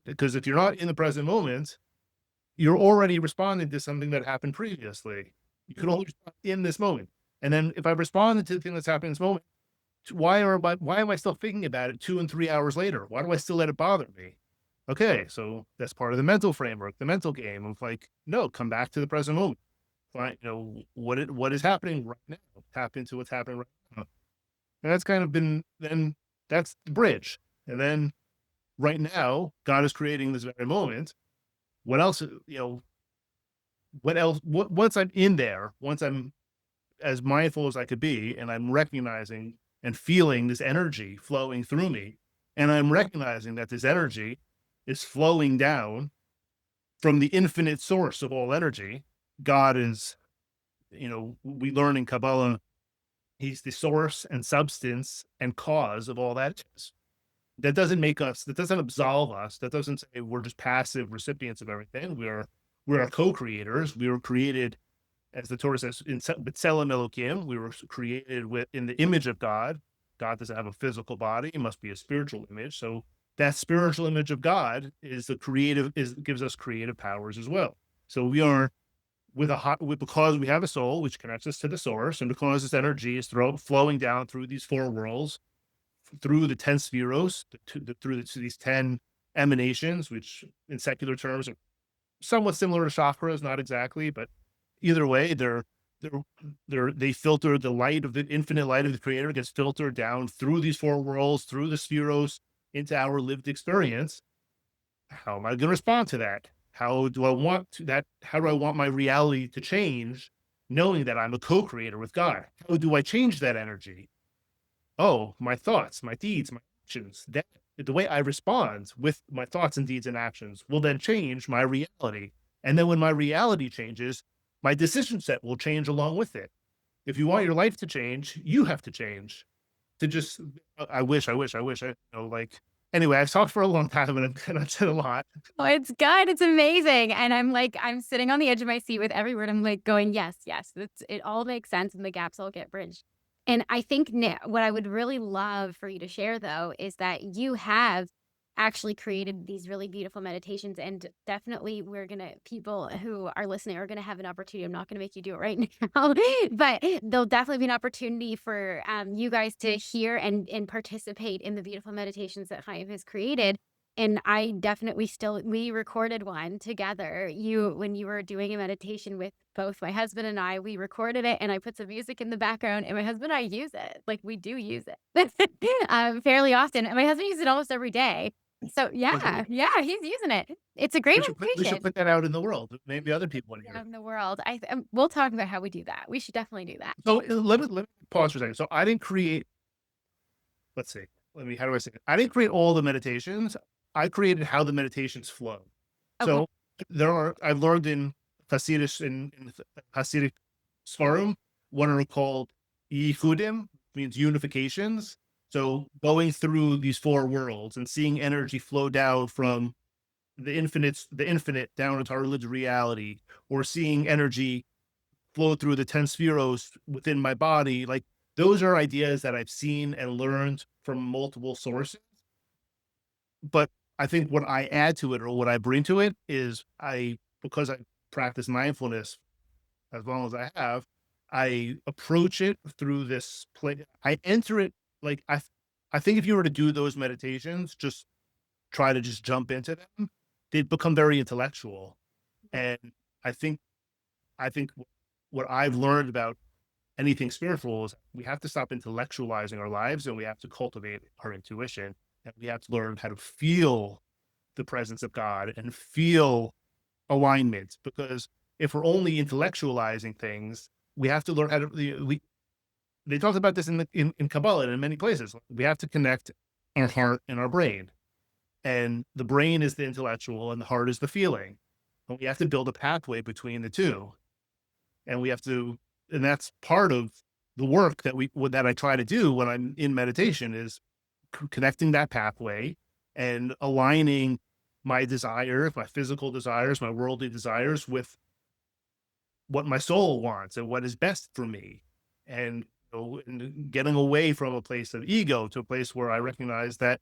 Because if you're not in the present moment, you're already responding to something that happened previously. You can only respond in this moment. And then if I responded to the thing that's happening in this moment, why am I still thinking about it 2 and 3 hours later? Why do I still let it bother me? Okay, so that's part of the mental framework, the mental game of like, no, come back to the present moment. Find, what is happening right now. Tap into what's happening right now. And that's kind of been, then that's the bridge. And then right now, God is creating this very moment. What else, once I'm in there, once I'm as mindful as I could be, and I'm recognizing and feeling this energy flowing through me, and I'm recognizing that this energy is flowing down from the infinite source of all energy. God is, we learn in Kabbalah, he's the source and substance and cause of all that is. That doesn't absolve us. That doesn't say we're just passive recipients of everything. We're co-creators. We were created as the Torah says, in B'Tselem Elokim, we were created in the image of God. God doesn't have a physical body; it must be a spiritual image. So that spiritual image of God is gives us creative powers as well. So we are because we have a soul which connects us to the source, and because this energy is flowing down through these four worlds, through the 10 spheros, these 10 emanations, which in secular terms are somewhat similar to chakras, not exactly, but either way, they filter the light of the infinite light of the creator gets filtered down through these four worlds, through the spheros into our lived experience. How am I going to respond to that? How do I want my reality to change, knowing that I'm a co-creator with God? How do I change that energy? Oh, my thoughts, my deeds, my actions. The way I respond with my thoughts and deeds and actions will then change my reality. And then when my reality changes, my decision set will change along with it. If you want your life to change, you have to change. To just, I wish, anyway, I've talked for a long time and I've said a lot. Oh, it's good. It's amazing. And I'm sitting on the edge of my seat with every word. I'm like going, yes, yes. It all makes sense and the gaps all get bridged. And I think what I would really love for you to share, though, is that you have actually created these really beautiful meditations. And definitely people who are listening are going to have an opportunity. I'm not going to make you do it right now, but there'll definitely be an opportunity for you guys to hear and participate in the beautiful meditations that Chaim has created. And I definitely we recorded one together. When you were doing a meditation with both my husband and I, we recorded it and I put some music in the background and my husband and I use it. Like we do use it fairly often. And my husband uses it almost every day. So yeah, he's using it. It's a great We meditation should put that out in the world. Maybe other people want to hear out it. in the world. We'll talk about how we do that. We should definitely do that. So let me pause for a second. So I didn't create, let's see, how do I say it? I didn't create all the meditations. I created how the meditations flow. Okay. So I've learned in Hasidic Svarim, what are called yichudim, means unifications. So going through these four worlds and seeing energy flow down from the infinite down into our lived reality, or seeing energy flow through the 10 spheros within my body. Like those are ideas that I've seen and learned from multiple sources. But I think what I add to it, or what I bring to it, is because I practice mindfulness as long as I have, I approach it through this play. I enter it like I think if you were to do those meditations, just try to just jump into them, they'd become very intellectual. And I think what I've learned about anything spiritual is we have to stop intellectualizing our lives and we have to cultivate our intuition, and we have to learn how to feel the presence of God and feel alignment. Because if we're only intellectualizing things, we have to learn how to, they talk about this in Kabbalah and in many places. We have to connect our heart and our brain. And the brain is the intellectual and the heart is the feeling. And we have to build a pathway between the two. And that's part of the work that I try to do when I'm in meditation, is connecting that pathway and aligning my desires, my physical desires, my worldly desires, with what my soul wants and what is best for me. And, and getting away from a place of ego to a place where I recognize that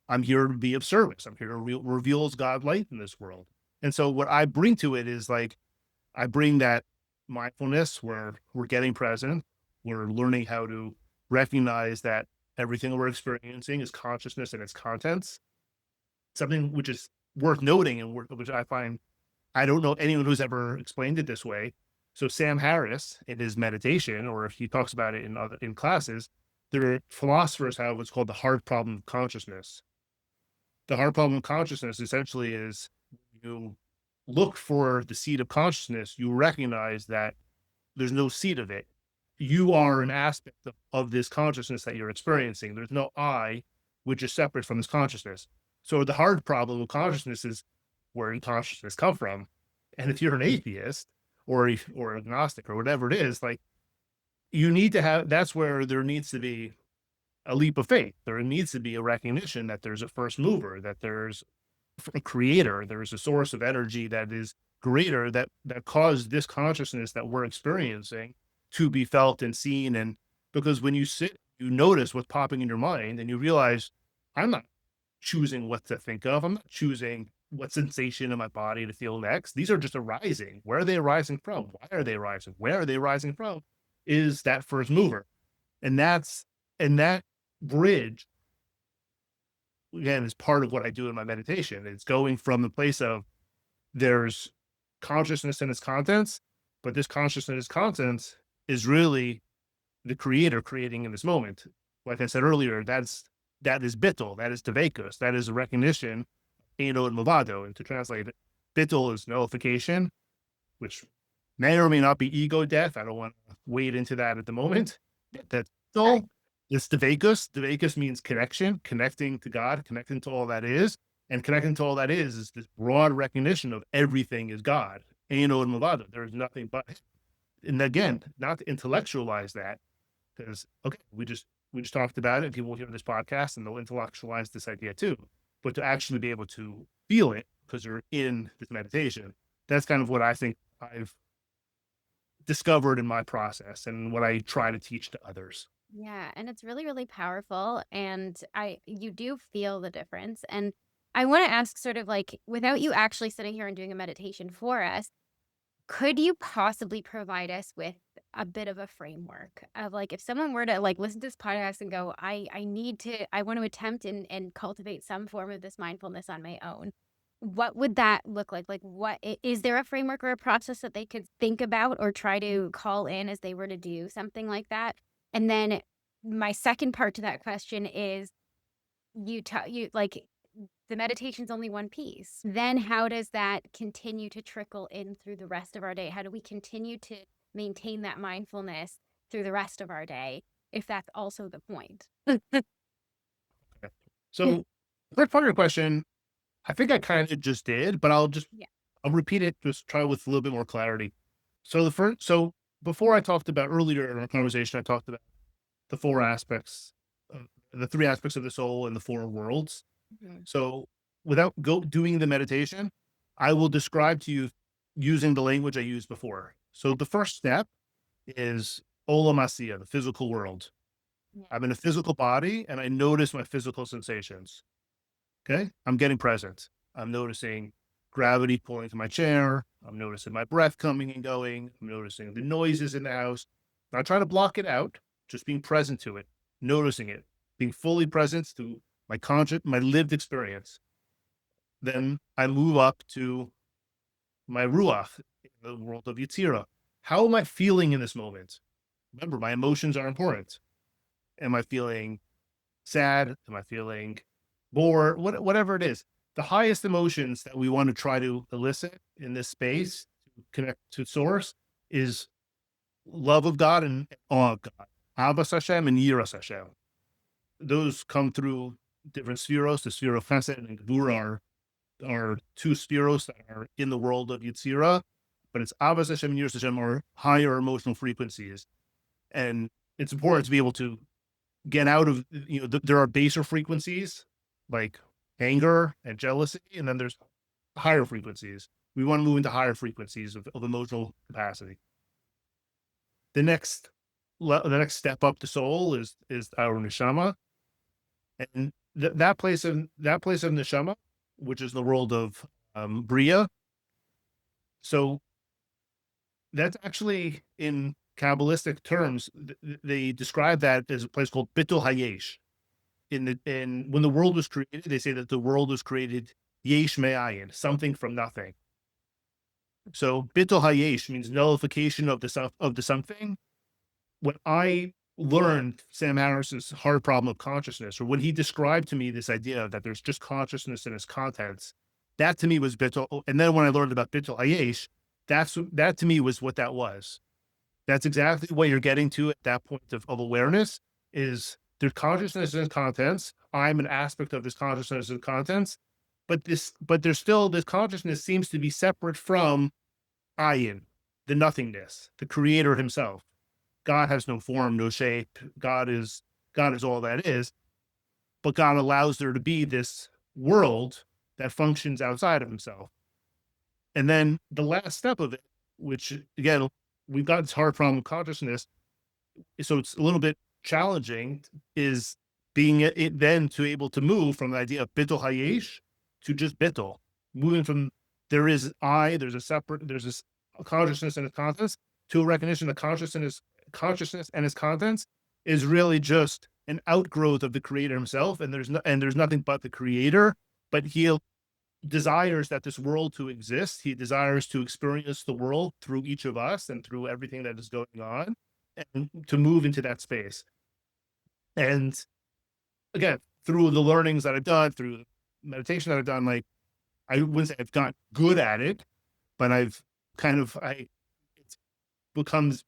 I'm here to be of service. I'm here to reveal God's light in this world. And so what I bring to it is I bring that mindfulness where we're getting present. We're learning how to recognize that everything we're experiencing is consciousness and its contents. Something which is worth noting, and which I find, I don't know anyone who's ever explained it this way. So Sam Harris, in his meditation, or if he talks about it in classes, there philosophers have what's called the hard problem of consciousness. The hard problem of consciousness essentially is, you look for the seed of consciousness, you recognize that there's no seed of it. You are an aspect of this consciousness that you're experiencing. There's no I, which is separate from this consciousness. So the hard problem of consciousness is, where did consciousness come from? And if you're an atheist or agnostic or whatever it is, like, you need to have, that's where there needs to be a leap of faith. There needs to be a recognition that there's a first mover, that there's a creator, there's a source of energy that is greater that caused this consciousness that we're experiencing to be felt and seen. And because when you sit, you notice what's popping in your mind and you realize, I'm not choosing what to think of. I'm not choosing what sensation in my body to feel next. These are just arising. Where are they arising from? Why are they arising? Where are they arising from? Is that first mover. And that bridge, again, is part of what I do in my meditation. It's going from the place of there's consciousness and its contents, but this consciousness and its contents is really the creator creating in this moment. Like I said earlier, that is bittul, that is tevekus, that is a recognition, eno and movado. And to translate it, bittul is nullification, which may or may not be ego death. I don't want to wade into that at the moment. That's bittul. It's tevekus. Tevekus means connection, connecting to God, connecting to all that is. And connecting to all that is this broad recognition of everything is God. Eno and movado. There is nothing but. And again, not to intellectualize that, because okay, we just talked about it, and people will hear this podcast and they'll intellectualize this idea too. But to actually be able to feel it because you're in this meditation, that's kind of what I think I've discovered in my process and what I try to teach to others. Yeah, and it's really, really powerful. And you do feel the difference. And I want to ask, sort of like, without you actually sitting here and doing a meditation for us, could you possibly provide us with a bit of a framework of, like, if someone were to like listen to this podcast and go, I want to attempt and cultivate some form of this mindfulness on my own. What would that look like? Like, is there a framework or a process that they could think about or try to call in as they were to do something like that? And then my second part to that question is, you like, the meditation's only one piece. Then how does that continue to trickle in through the rest of our day? How do we continue to maintain that mindfulness through the rest of our day, if that's also the point? So, first part of your question, I think I kind of just did, but Yeah. I'll repeat it, just try with a little bit more clarity. So before I talked about earlier in our conversation, I talked about the four aspects, the three aspects of the soul and the four worlds. Mhm. So without doing the meditation, I will describe to you using the language I used before. So the first step is olam asiya, the physical world. Yeah. I'm in a physical body and I notice my physical sensations. Okay. I'm getting present. I'm noticing gravity pulling to my chair. I'm noticing my breath coming and going. I'm noticing the noises in the house. Not trying to block it out, just being present to it, noticing it, being fully present to my lived experience. Then I move up to my ruach, the world of Yetzirah. How am I feeling in this moment? Remember, my emotions are important. Am I feeling sad? Am I feeling bored? Whatever it is. The highest emotions that we want to try to elicit in this space to connect to source is love of God and awe of God. Ahavas Hashem and Yiras Hashem. Those come through different spheros. The sphere of Chesed and Gvura are two spheros that are in the world of Yetzirah, but it's Ahavas Hashem and Yiras Hashem are higher emotional frequencies. And it's important to be able to get out of, there are baser frequencies like anger and jealousy, and then there's higher frequencies. We want to move into higher frequencies of emotional capacity. The next step up the soul is our neshama, and that place of neshama, which is the world of bria. So that's actually, in Kabbalistic terms, they describe that as a place called Bitul Hayesh. When the world was created, they say that the world was created yesh me'ayin, something from nothing. So Bitul Hayesh means nullification of the something. When I learned Sam Harris's hard problem of consciousness, or when he described to me this idea that there's just consciousness and its contents, that to me was Bitul. And then when I learned about Bitul Hayesh, that to me was what that was. That's exactly what you're getting to at that point of awareness. Is there's consciousness and contents. I'm an aspect of this consciousness and contents, but there's still, this consciousness seems to be separate from ayin, the nothingness, the creator himself. God has no form, no shape. God is all that is, but God allows there to be this world that functions outside of himself. And then the last step of it, which again, we've got this hard problem of consciousness, so it's a little bit challenging, is being it then to able to move from the idea of bittul hayesh to just bittul, moving from there is I, there's this consciousness and its contents, to a recognition that consciousness and its contents is really just an outgrowth of the creator himself, and there's nothing but the creator, but he desires that this world to exist. He desires to experience the world through each of us and through everything that is going on, and to move into that space. And again, through the learnings that I've done, through meditation that I've done, like, I wouldn't say I've got good at it, but I've kind of, it becomes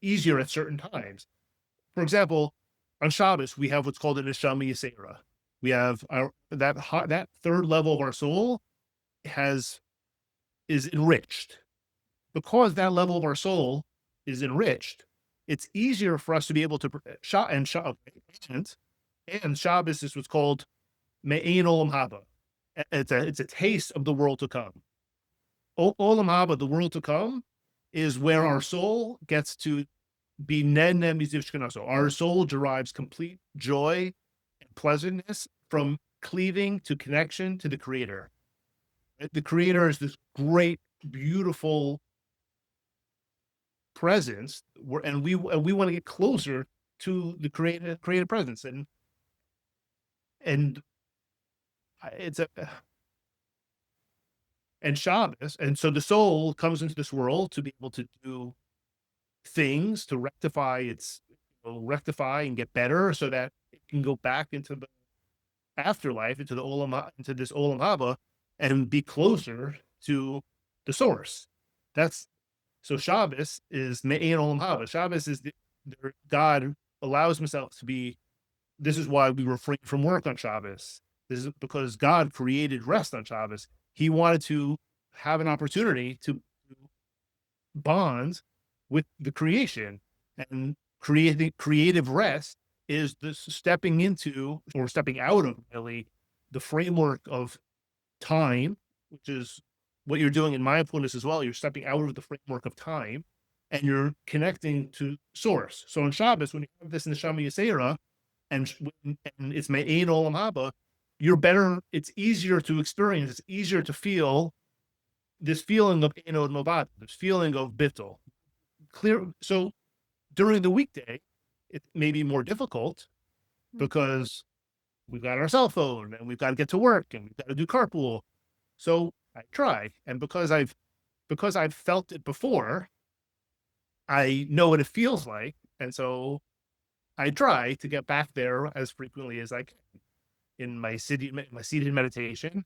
easier at certain times. For example, on Shabbos, we have what's called an neshama yisera. We have that third level of our soul is enriched. Because that level of our soul is enriched, it's easier for us to be able to and Shabbos is what's called me'ein olam haba. It's a taste of the world to come. Olam haba, the world to come, is where our soul gets to be nene miziv shkinaso. Our soul derives complete joy and pleasantness from cleaving to connection to the creator. The creator is this great, beautiful presence, and we want to get closer to the creative presence, and it's and Shabbos, and so the soul comes into this world to be able to do things to rectify and get better, so that it can go back into the afterlife, into this olam haba, and be closer to the source. So Shabbos is me'ein olam haba. Shabbos is God allows himself to be. This is why we refrain from work on Shabbos. This is because God created rest on Shabbos. He wanted to have an opportunity to bond with the creation, and creative rest is this stepping into, or stepping out of, really, the framework of time, which is what you're doing in mindfulness as well. You're stepping out of the framework of time, and you're connecting to source. So on Shabbos, when you have this neshama yisera, and it's me'ein olam haba, it's easier to experience, it's easier to feel this feeling of enod mobat, this feeling of bittul. Clear. So during the weekday, it may be more difficult because we've got our cell phone and we've got to get to work and we've got to do carpool. So I try, and because I've felt it before, I know what it feels like, and so I try to get back there as frequently as I can in my seated meditation.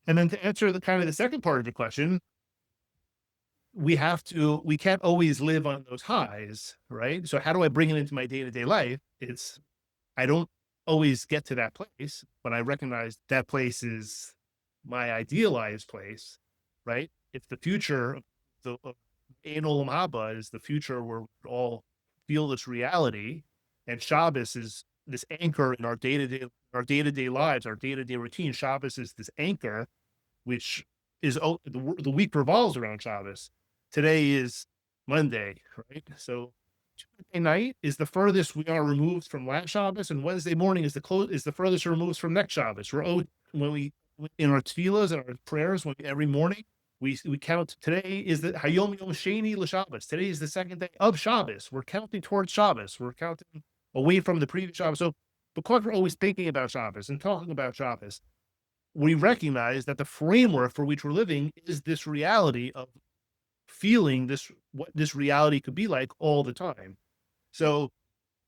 And then to answer the second part of the question, we can't always live on those highs, right? So how do I bring it into my day-to-day life? I don't always get to that place, but I recognize that place is my idealized place, right? If the future of Ein Olam Haba is the future where we all feel this reality, and Shabbos is this anchor in our day-to-day lives, our day-to-day routine. Shabbos is this anchor, which is the week revolves around Shabbos. Today is Monday, right? So Tuesday night is the furthest we are removed from last Shabbos, and Wednesday morning is the furthest removed from next Shabbos. When we in our tefillas and our prayers, every morning we count. Today is the Hayom Yom Sheni LaShabbos. Today is the second day of Shabbos. We're counting towards Shabbos. We're counting away from the previous Shabbos. So because we're always thinking about Shabbos and talking about Shabbos, we recognize that the framework for which we're living is this reality of feeling what this reality could be like all the time. So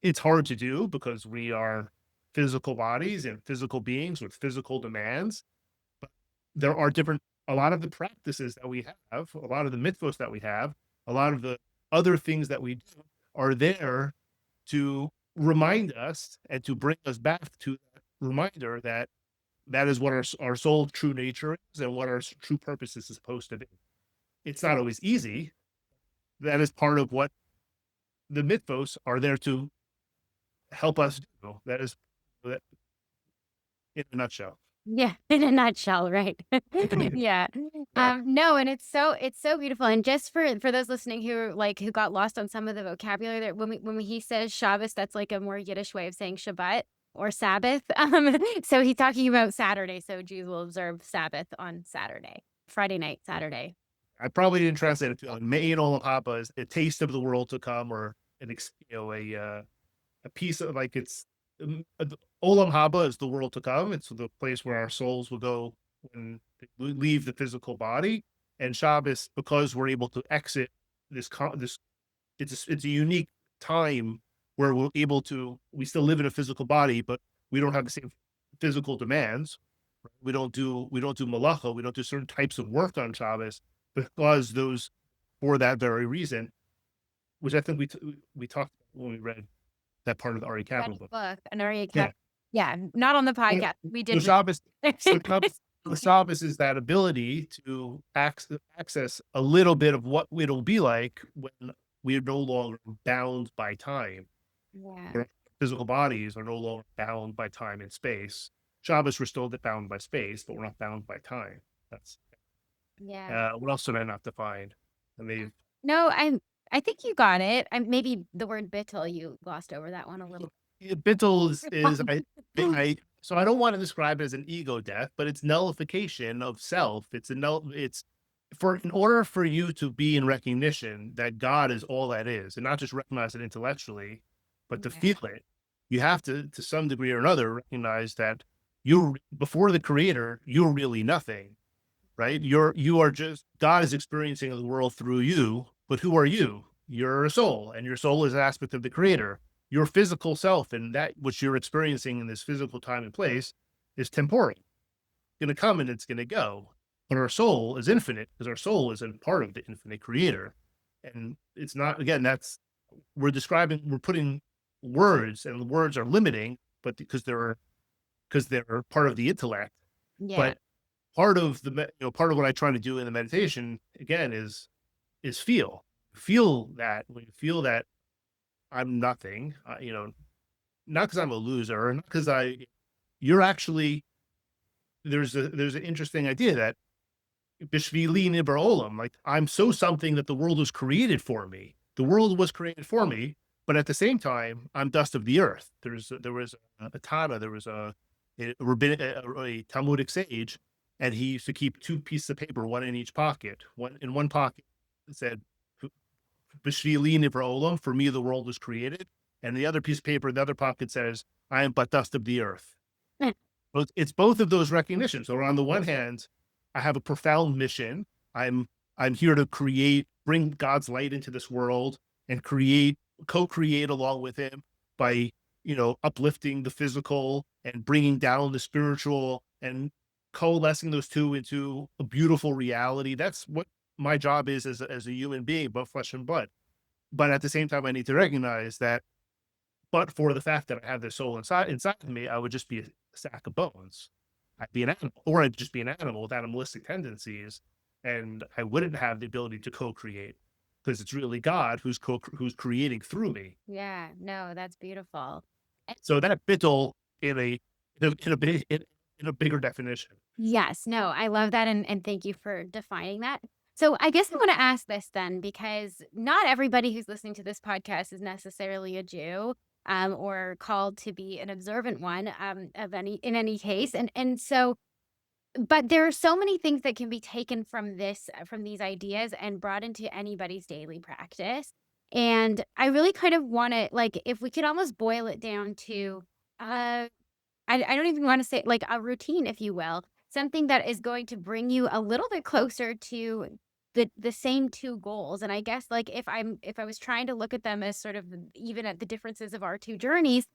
it's hard to do because we are physical bodies and physical beings with physical demands. But there are a lot of the practices that we have, a lot of the mitzvahs that we have, a lot of the other things that we do are there to remind us and to bring us back to that reminder that is what our soul's true nature is and what our true purpose is supposed to be. It's not always easy. That is part of what the mitzvahs are there to help us do. That is in a nutshell. Yeah, in a nutshell, right? Yeah. Yeah. No, and it's so beautiful. And just for those listening who got lost on some of the vocabulary there, when he says Shabbos, that's like a more Yiddish way of saying Shabbat or Sabbath. So he's talking about Saturday. So Jews will observe Sabbath on Saturday, Friday night, Saturday. I probably didn't translate it to Mein Olam Haba is a taste of the world to come, or a piece of like it's Olam Haba is the world to come. It's the place where our souls will go when we leave the physical body. And Shabbos, because we're able to exit this, it's a unique time where we still live in a physical body, but we don't have the same physical demands. We don't do malacha. We don't do certain types of work on Shabbos because for that very reason, which I think we talked about when we read that part of the Ari Read Kaplan a book. book, an Arya Yeah. Yeah, not on the So podcast. We did. Shabbos, so the Shabbos is that ability to access a little bit of what it'll be like when we're no longer bound by time. Yeah. Our physical bodies are no longer bound by time and space. Shabbos, we're still bound by space, but we're not bound by time. That's Yeah. what else did I not define? And they No, I think you got it. Maybe the word bittul, you glossed over that one a little. Bittul is I so I don't want to describe it as an ego death, but it's nullification of self. It's in order for you to be in recognition that God is all that is, and not just recognize it intellectually, but to Yeah. feel it, you have to some degree or another, recognize that you before the creator, you're really nothing, right? You are just God is experiencing the world through you, but who are you? You're a soul, and your soul is an aspect of the creator. Your physical self and that which you're experiencing in this physical time and place is temporal. It's going to come and it's going to go. But our soul is infinite because our soul is a part of the infinite creator. And it's not, again, we're putting words, and the words are limiting, but because they're part of the intellect. Yeah. But part of part of what I try to do in the meditation again is feel that when you feel that I'm nothing, not because I'm a loser, not because you're actually, there's an interesting idea that bishvili nibra olam, like I'm so something that the world was created for me. The world was created for me, but at the same time, I'm dust of the earth. There was a Tana, there was a Talmudic sage, and he used to keep two pieces of paper, one in each pocket. One in one pocket it said bishvili nibra olam, for me the world was created, and the other piece of paper, the other pocket says, I am but dust of the earth. It's both of those recognitions. So on the one hand, I have a profound mission. I'm here to bring God's light into this world and co-create along with him by, uplifting the physical and bringing down the spiritual and coalescing those two into a beautiful reality. That's what my job is as a human being, both flesh and blood. But at the same time, I need to recognize that, but for the fact that I have this soul inside of me, I would just be a sack of bones. I'd be an animal, or I'd just be an animal with animalistic tendencies, and I wouldn't have the ability to co-create because it's really God who's creating through me. Yeah. No, that's beautiful. So that bittul in a bigger definition. Yes. No, I love that. And thank you for defining that. So I guess I want to ask this then, because not everybody who's listening to this podcast is necessarily a Jew, or called to be an observant one, in any case. And so, but there are so many things that can be taken from these ideas and brought into anybody's daily practice. And I really kind of want to, like, if we could almost boil it down to, I don't even want to say like a routine, if you will, something that is going to bring you a little bit closer to the same two goals. And I guess like if I was trying to look at them as sort of even at the differences of our two journeys,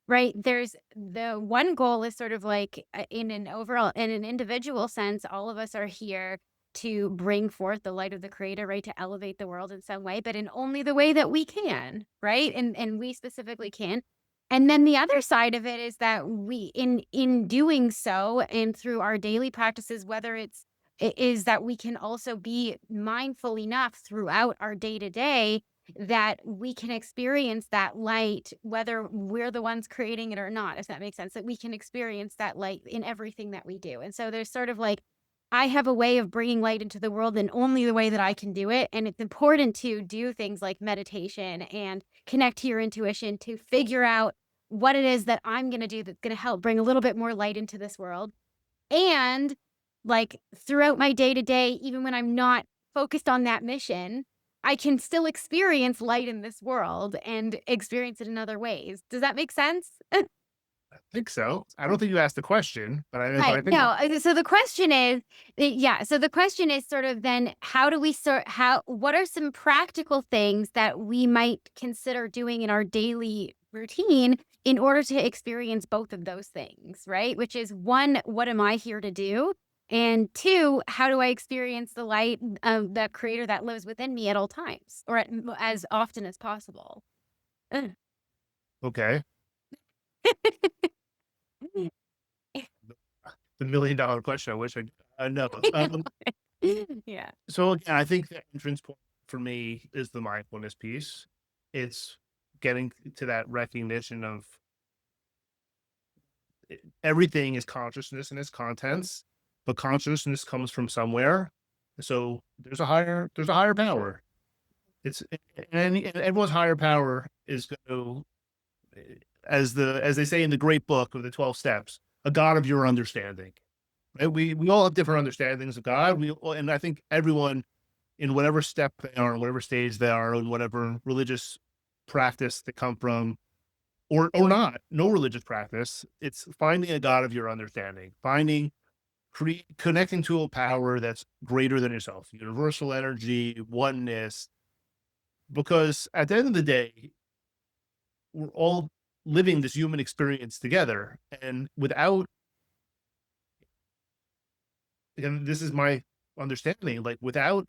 right? There's the one goal is sort of like in an individual sense, all of us are here to bring forth the light of the creator, right? To elevate the world in some way, but in only the way that we can, right? And we specifically can. And then the other side of it is that we in doing so and through our daily practices, whether is that we can also be mindful enough throughout our day to day that we can experience that light, whether we're the ones creating it or not, if that makes sense, that we can experience that light in everything that we do. And so there's sort of like, I have a way of bringing light into the world and only the way that I can do it. And it's important to do things like meditation and connect to your intuition to figure out what it is that I'm going to do that's going to help bring a little bit more light into this world. And like throughout my day to day, even when I'm not focused on that mission, I can still experience light in this world and experience it in other ways. Does that make sense? I think so. I don't think you asked the question, but I Right. think No. So the question is, yeah. So the question is sort of then, how do we what are some practical things that we might consider doing in our daily routine in order to experience both of those things, right? Which is one, what am I here to do? And two, how do I experience the light of the creator that lives within me at all times or as often as possible? Ugh. okay. The $1 million question. I wish I know. Yeah. So again, I think the entrance point for me is the mindfulness piece. It's getting to that recognition of everything is consciousness and its contents, but consciousness comes from somewhere. So there's a higher power. It's and everyone's higher power is going to, as they say in the great book of the 12 steps, a God of your understanding. Right? We all have different understandings of God. And I think everyone in whatever step they are, in whatever stage they are, in whatever religious practice they come from, or not, no religious practice, it's finding a God of your understanding, connecting to a power that's greater than yourself, universal energy, oneness. Because at the end of the day, we're all living this human experience together, and and this is my understanding, like without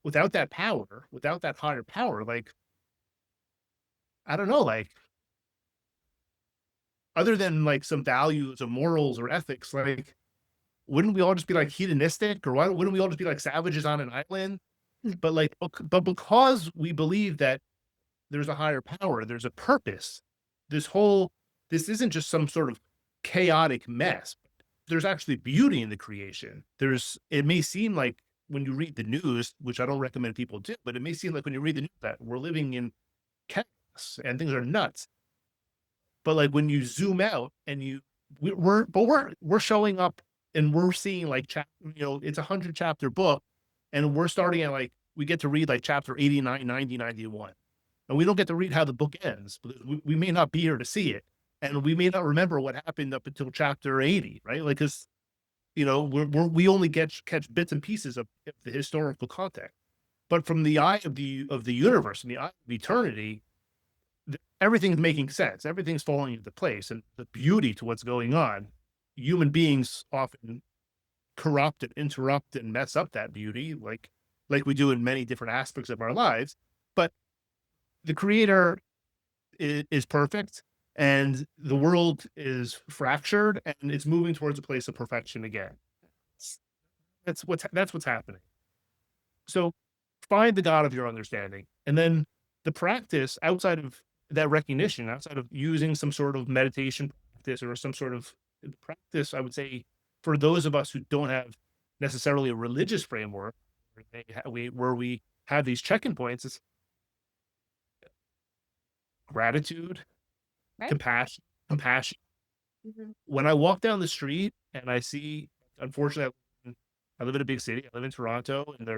that power, without that higher power, like I don't know, like other than like some values or morals or ethics, like wouldn't we all just be like hedonistic, or why wouldn't we all just be like savages on an island? But like, but because we believe that there's a higher power, there's a purpose. This whole this isn't just some sort of chaotic mess. There's actually beauty in the creation. It may seem like when you read the news, which I don't recommend people do, but it may seem like when you read the news that we're living in chaos and things are nuts. But like when you zoom out and we're showing up and we're seeing like it's a 100 chapter book, and we're starting at like we get to read like chapter 89, 90, 91. And we don't get to read how the book ends, because we may not be here to see it. And we may not remember what happened up until chapter 80, right? Like, because, we only catch bits and pieces of the historical context. But from the eye of the universe and the eye of eternity, everything's making sense. Everything's falling into place. And the beauty to what's going on, human beings often corrupt and interrupt and mess up that beauty, like we do in many different aspects of our lives. But the creator is perfect, and the world is fractured, and it's moving towards a place of perfection again. That's what's happening. So find the God of your understanding, and then the practice outside of that recognition, outside of using some sort of meditation practice or some sort of practice, I would say for those of us who don't have necessarily a religious framework where we have these check-in points, is gratitude, Right. compassion. Mhm. When I walk down the street and I see, unfortunately, I live in a big city. I live in Toronto, and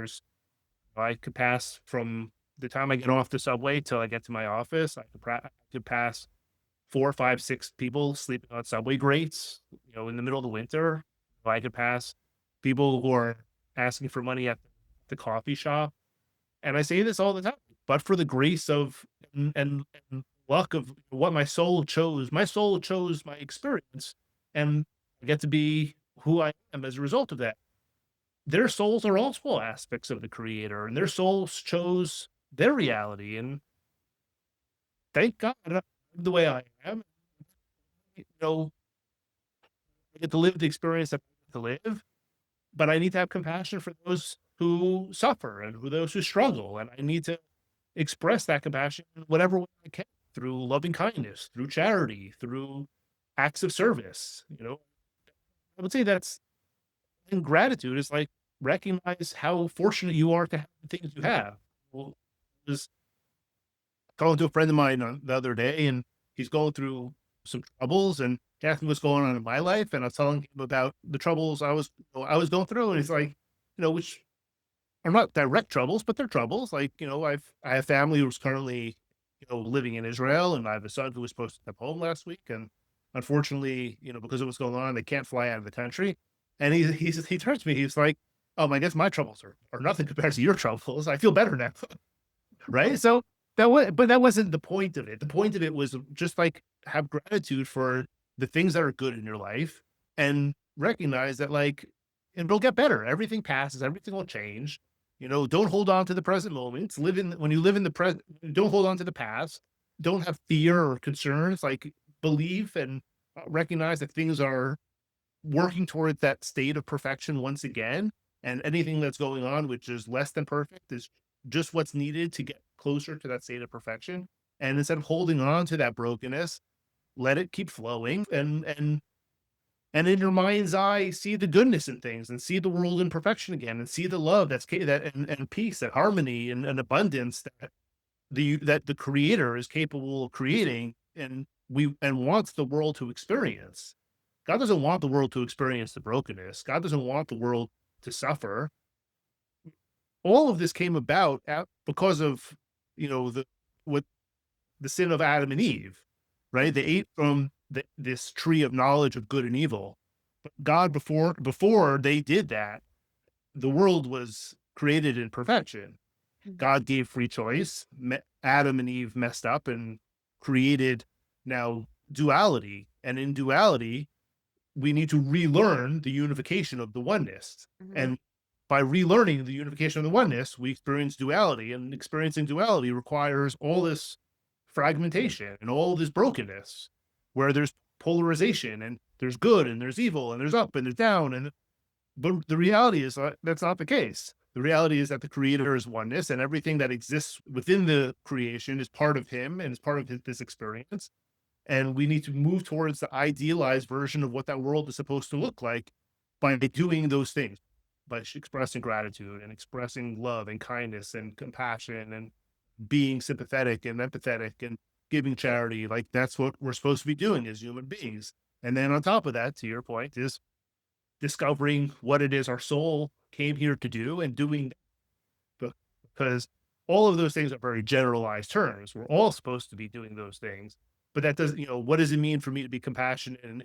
I could pass from the time I get off the subway till I get to my office. I could pass 4, 5, 6 people sleeping on subway grates, in the middle of the winter. I could pass people who are asking for money at the coffee shop. And I say this all the time, but for the grace of and luck of what my soul chose. My soul chose my experience, and I get to be who I am as a result of that. Their souls are also aspects of the creator, and their souls chose their reality. And thank God I'm the way I am. I get to live the experience that I get to live, but I need to have compassion for those who suffer and those who struggle. And I need to express that compassion in whatever way I can, through loving kindness, through charity, through acts of service. I would say that's, and gratitude is like, recognize how fortunate you are to have the things you have. Well, just talking to a friend of mine the other day, and he's going through some troubles, and he asked me what's going on in my life, and I was telling him about the troubles I was going through, and he's like, which are not direct troubles, but they're troubles. Like, I have family who's currently, living in Israel, and I have a son who was supposed to come home last week, and unfortunately, because of what's going on, they can't fly out of the country. And he turns to me, he's like, "Oh, I guess my troubles are nothing compared to your troubles. I feel better now." Right? So that wasn't the point of it. The point of it was just like, have gratitude for the things that are good in your life, and recognize that, like, it'll get better. Everything passes, everything will change. Don't hold on to the present moments. When you live in the present, don't hold on to the past. Don't have fear or concerns. Like, believe and recognize that things are working towards that state of perfection once again. And anything that's going on, which is less than perfect, is just what's needed to get closer to that state of perfection. And instead of holding on to that brokenness, let it keep flowing, and in your mind's eye, see the goodness in things, and see the world in perfection again, and see the love and peace and harmony and abundance that the creator is capable of creating, and wants the world to experience. God doesn't want the world to experience the brokenness. God doesn't want the world to suffer. All of this came about because of, what the sin of Adam and Eve, right? They ate from this tree of knowledge of good and evil. But God, before they did that, the world was created in perfection. God gave free choice. Adam and Eve messed up and created now duality. And in duality, we need to relearn the unification of the oneness. And by relearning the unification of the oneness, we experience duality, and experiencing duality requires all this fragmentation and all this brokenness, where there's polarization, and there's good and there's evil and there's up and there's down. But the reality is that's not the case. The reality is that the creator is oneness, and everything that exists within the creation is part of him and is part of this experience. And we need to move towards the idealized version of what that world is supposed to look like by doing those things, by expressing gratitude and expressing love and kindness and compassion, and being sympathetic and empathetic and giving charity. Like, that's what we're supposed to be doing as human beings. And then on top of that, to your point, is discovering what it is our soul came here to do, and doing that. Because all of those things are very generalized terms. We're all supposed to be doing those things. But that doesn't, what does it mean for me to be compassionate? And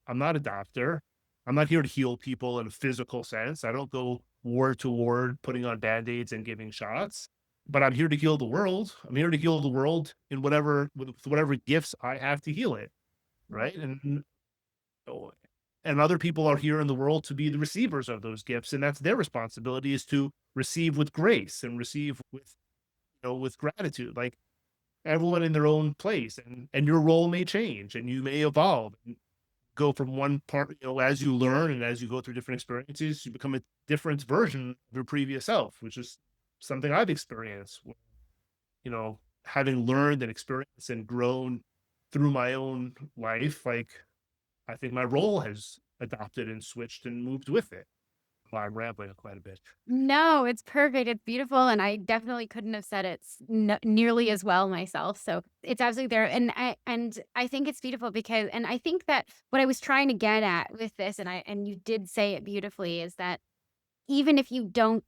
I'm not a doctor. I'm not here to heal people in a physical sense. I don't go ward to ward, putting on band-aids and giving shots. But I'm here to heal the world. I'm here to heal the world with whatever gifts I have to heal it, right? And other people are here in the world to be the receivers of those gifts, and that's their responsibility, is to receive with grace and receive with gratitude. Like, everyone in their own place, and your role may change, and you may evolve and go from one part, as you learn and as you go through different experiences, you become a different version of your previous self, which is something I've experienced, having learned and experienced and grown through my own life. Like, I think my role has adopted and switched and moved with it. Well, I'm rambling quite a bit. No, it's perfect. It's beautiful. And I definitely couldn't have said it nearly as well myself. So it's absolutely there. And I think it's beautiful because, and I think that what I was trying to get at with this, and you did say it beautifully, is that even if you don't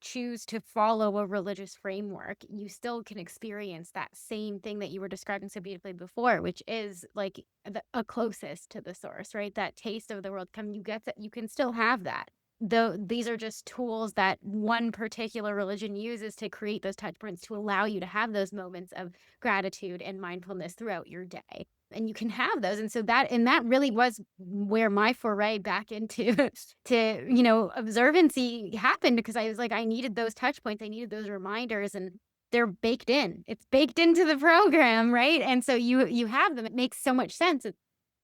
choose to follow a religious framework, you still can experience that same thing that you were describing so beautifully before, which is like a closest to the source, right? That taste of the world. You can still have that. Though these are just tools that one particular religion uses to create those touch points to allow you to have those moments of gratitude and mindfulness throughout your day. And you can have those. And so that really was where my foray back into observancy happened, because I was like, I needed those touch points. I needed those reminders, and they're baked in. It's baked into the program, right? And so you have them. It makes so much sense.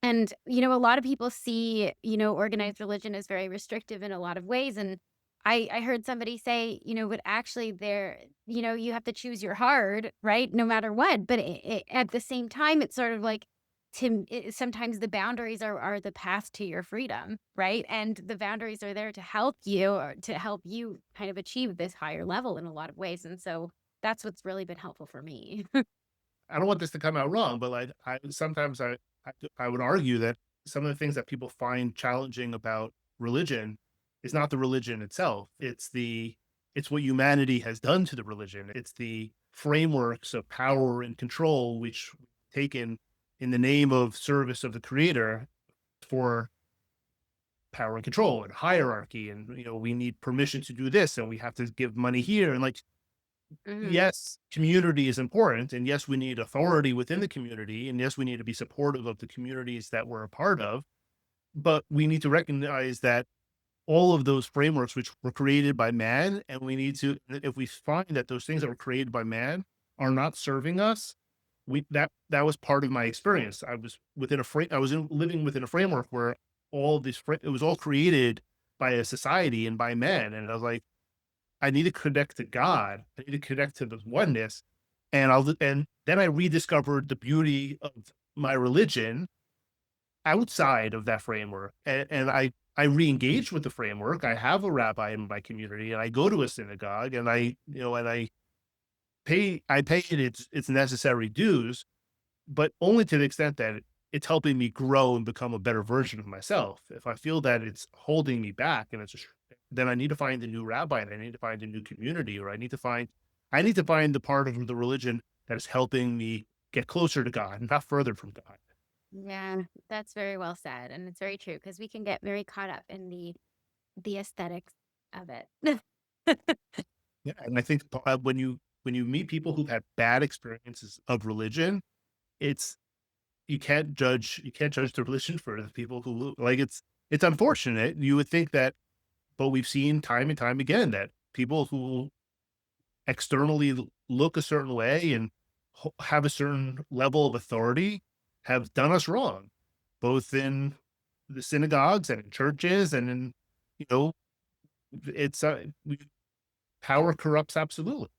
And, a lot of people see, organized religion as very restrictive in a lot of ways. And I heard somebody say, but actually you have to choose your heart, right? No matter what. But at the same time, it's sort of like sometimes the boundaries are the path to your freedom, right? And the boundaries are there to help you or to help you kind of achieve this higher level in a lot of ways. And so that's what's really been helpful for me. I don't want this to come out wrong, but like sometimes I would argue that some of the things that people find challenging about religion is not the religion itself. It's what humanity has done to the religion. It's the frameworks of power and control which taken in the name of service of the creator for power and control and hierarchy. And we need permission to do this and we have to give money here. And like, Mhm. yes, community is important. And yes, we need authority within the community. And yes, we need to be supportive of the communities that we're a part of. But we need to recognize that all of those frameworks which were created by man, and we need to, if we find that those things that were created by man are not serving us, that was part of my experience. I was within a frame. Living within a framework where all this it was all created by a society and by men, and I was like, I need to connect to God. I need to connect to the oneness, and then I rediscovered the beauty of my religion outside of that framework, and I re-engaged with the framework. I have a rabbi in my community, and I go to a synagogue, and I pay it its necessary dues, but only to the extent that it's helping me grow and become a better version of myself. If I feel that it's holding me back, and then I need to find a new rabbi, and I need to find a new community, or I need to find the part of the religion that is helping me get closer to God, not further from God. Yeah, that's very well said. And it's very true because we can get very caught up in the aesthetics of it. Yeah, and I think when you meet people who've had bad experiences of religion, it's you can't judge the religion for the people who like it's unfortunate. You would think that, but we've seen time and time again that people who externally look a certain way and have a certain level of authority have done us wrong, both in the synagogues and in churches and in you know it's power corrupts absolutely.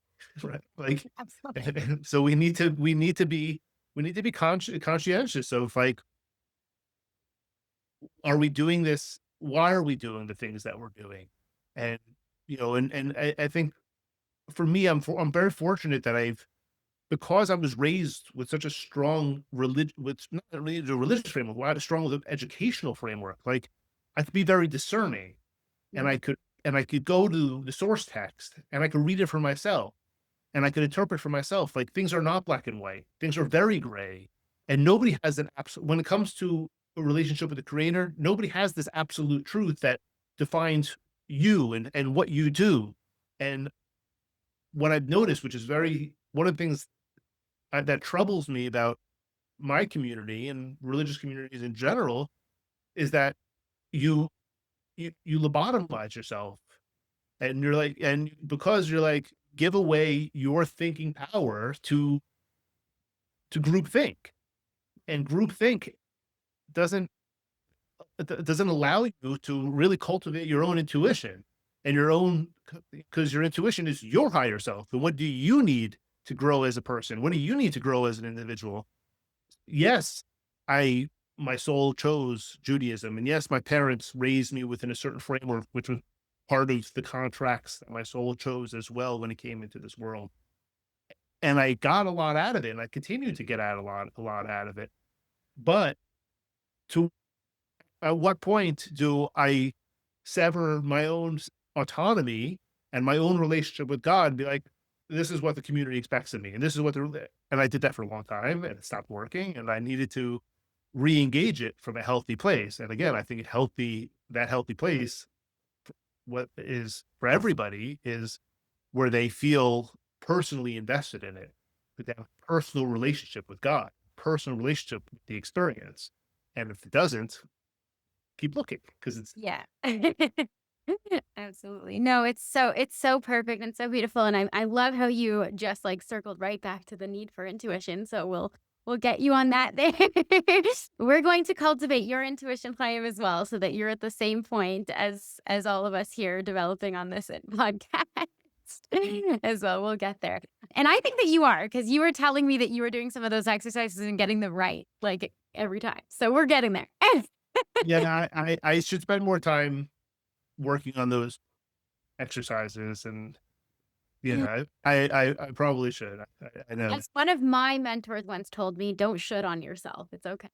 Right, like, Absolutely. and so we need to be conscientious of like, are we doing this? Why are we doing the things that we're doing? And I think for me, I'm very fortunate that because I was raised with such a strong religion, with not really a religious framework, I had a strong educational framework. Like, I could be very discerning, and Mhm. I could go to the source text and I could read it for myself, and I could interpret for myself. Like, things are not black and white; things are very gray, and nobody has an absolute. When it comes to a relationship with the creator, nobody has this absolute truth that defines you and what you do. And what I've noticed, which is very one of the things that troubles me about my community and religious communities in general, is that you you lobotomize yourself, and you're like, and because you're like, give away your thinking power to groupthink, and groupthink doesn't doesn't allow you to really cultivate your own intuition and your own, because your intuition is your higher self. And what do you need to grow as a person? What do you need to grow as an individual? Yes, I my soul chose Judaism, and yes, my parents raised me within a certain framework, which was part of the contracts that my soul chose as well when it came into this world. And I got a lot out of it, and I continue to get out a lot out of it. But to at what point do I sever my own autonomy and my own relationship with God and be like, this is what the community expects of me, and this is what they're, and I did that for a long time, and it stopped working, and I needed to re-engage it from a healthy place. And again, I think that healthy place, what is for everybody, is where they feel personally invested in it, with that personal relationship with God, personal relationship with the experience. And if it doesn't, keep looking, because it's Yeah. Absolutely. No, it's so perfect and so beautiful. And I love how you just like circled right back to the need for intuition. So We'll get you on that there. We're going to cultivate your intuition, Chaim, as well, so that you're at the same point as all of us here developing on this podcast as well. We'll get there. And I think that you are, because you were telling me that you were doing some of those exercises and getting them right, like every time. So we're getting there. Yeah, I should spend more time working on those exercises, and I probably should. I know. As one of my mentors once told me, don't should on yourself. It's okay.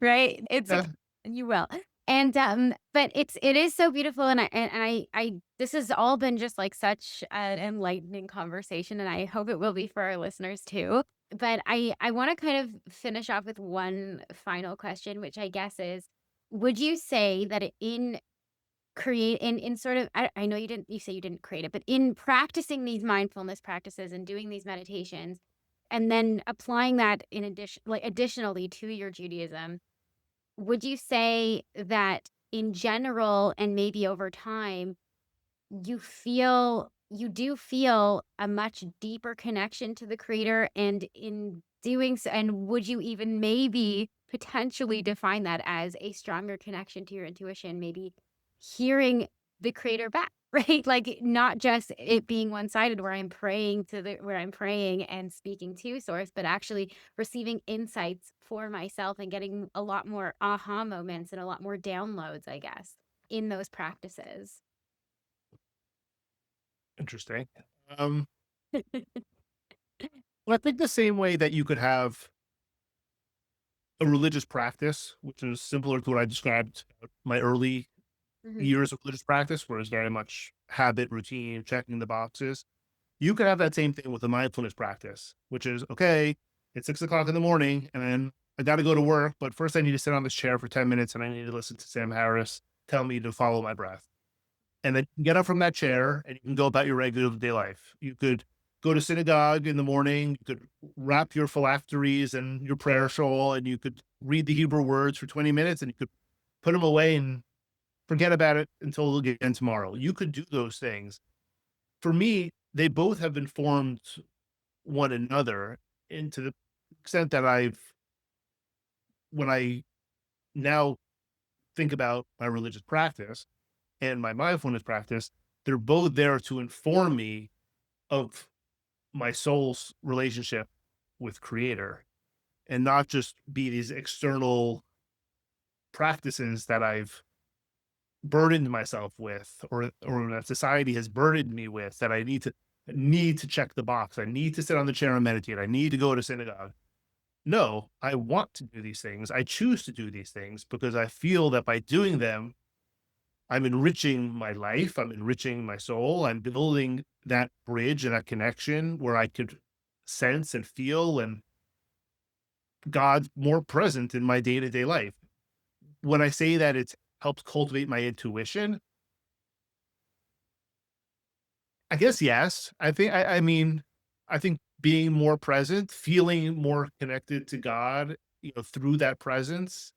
Right? It's Yeah. okay. You will. And but it is so beautiful, and I this has all been just like such an enlightening conversation, and I hope it will be for our listeners too. But I want to kind of finish off with one final question, which I guess is, would you say that in sort of, I know you say you didn't create it, but in practicing these mindfulness practices and doing these meditations and then applying that in additionally to your Judaism, would you say that in general and maybe over time you do feel a much deeper connection to the creator, and in doing so, and would you even maybe potentially define that as a stronger connection to your intuition, maybe hearing the creator back, right? Like not just it being one-sided where I'm praying and speaking to source, but actually receiving insights for myself and getting a lot more aha moments and a lot more downloads, I guess, in those practices. Interesting. Well, I think the same way that you could have a religious practice, which is similar to what I described my early Mhm. years of religious practice, where it's very much habit, routine, checking the boxes. You could have that same thing with a mindfulness practice, which is, okay, it's 6 o'clock in the morning and then I got to go to work, but first I need to sit on this chair for 10 minutes and I need to listen to Sam Harris tell me to follow my breath. And then you can get up from that chair and you can go about your regular day life. You could go to synagogue in the morning. You could wrap your phylacteries and your prayer shawl, and you could read the Hebrew words for 20 minutes, and you could put them away and forget about it until again tomorrow. You could do those things. For me, they both have informed one another, into the extent that when I now think about my religious practice and my mindfulness practice, they're both there to inform me of my soul's relationship with creator, and not just be these external practices that I've burdened myself with, or that society has burdened me with, that I need to check the box. I need to sit on the chair and meditate. I need to go to synagogue. No, I want to do these things. I choose to do these things because I feel that by doing them, I'm enriching my life. I'm enriching my soul. I'm building that bridge and that connection where I could sense and feel and God more present in my day to day life. When I say that it helps cultivate my intuition, I guess yes. I mean, I think being more present, feeling more connected to God, through that presence,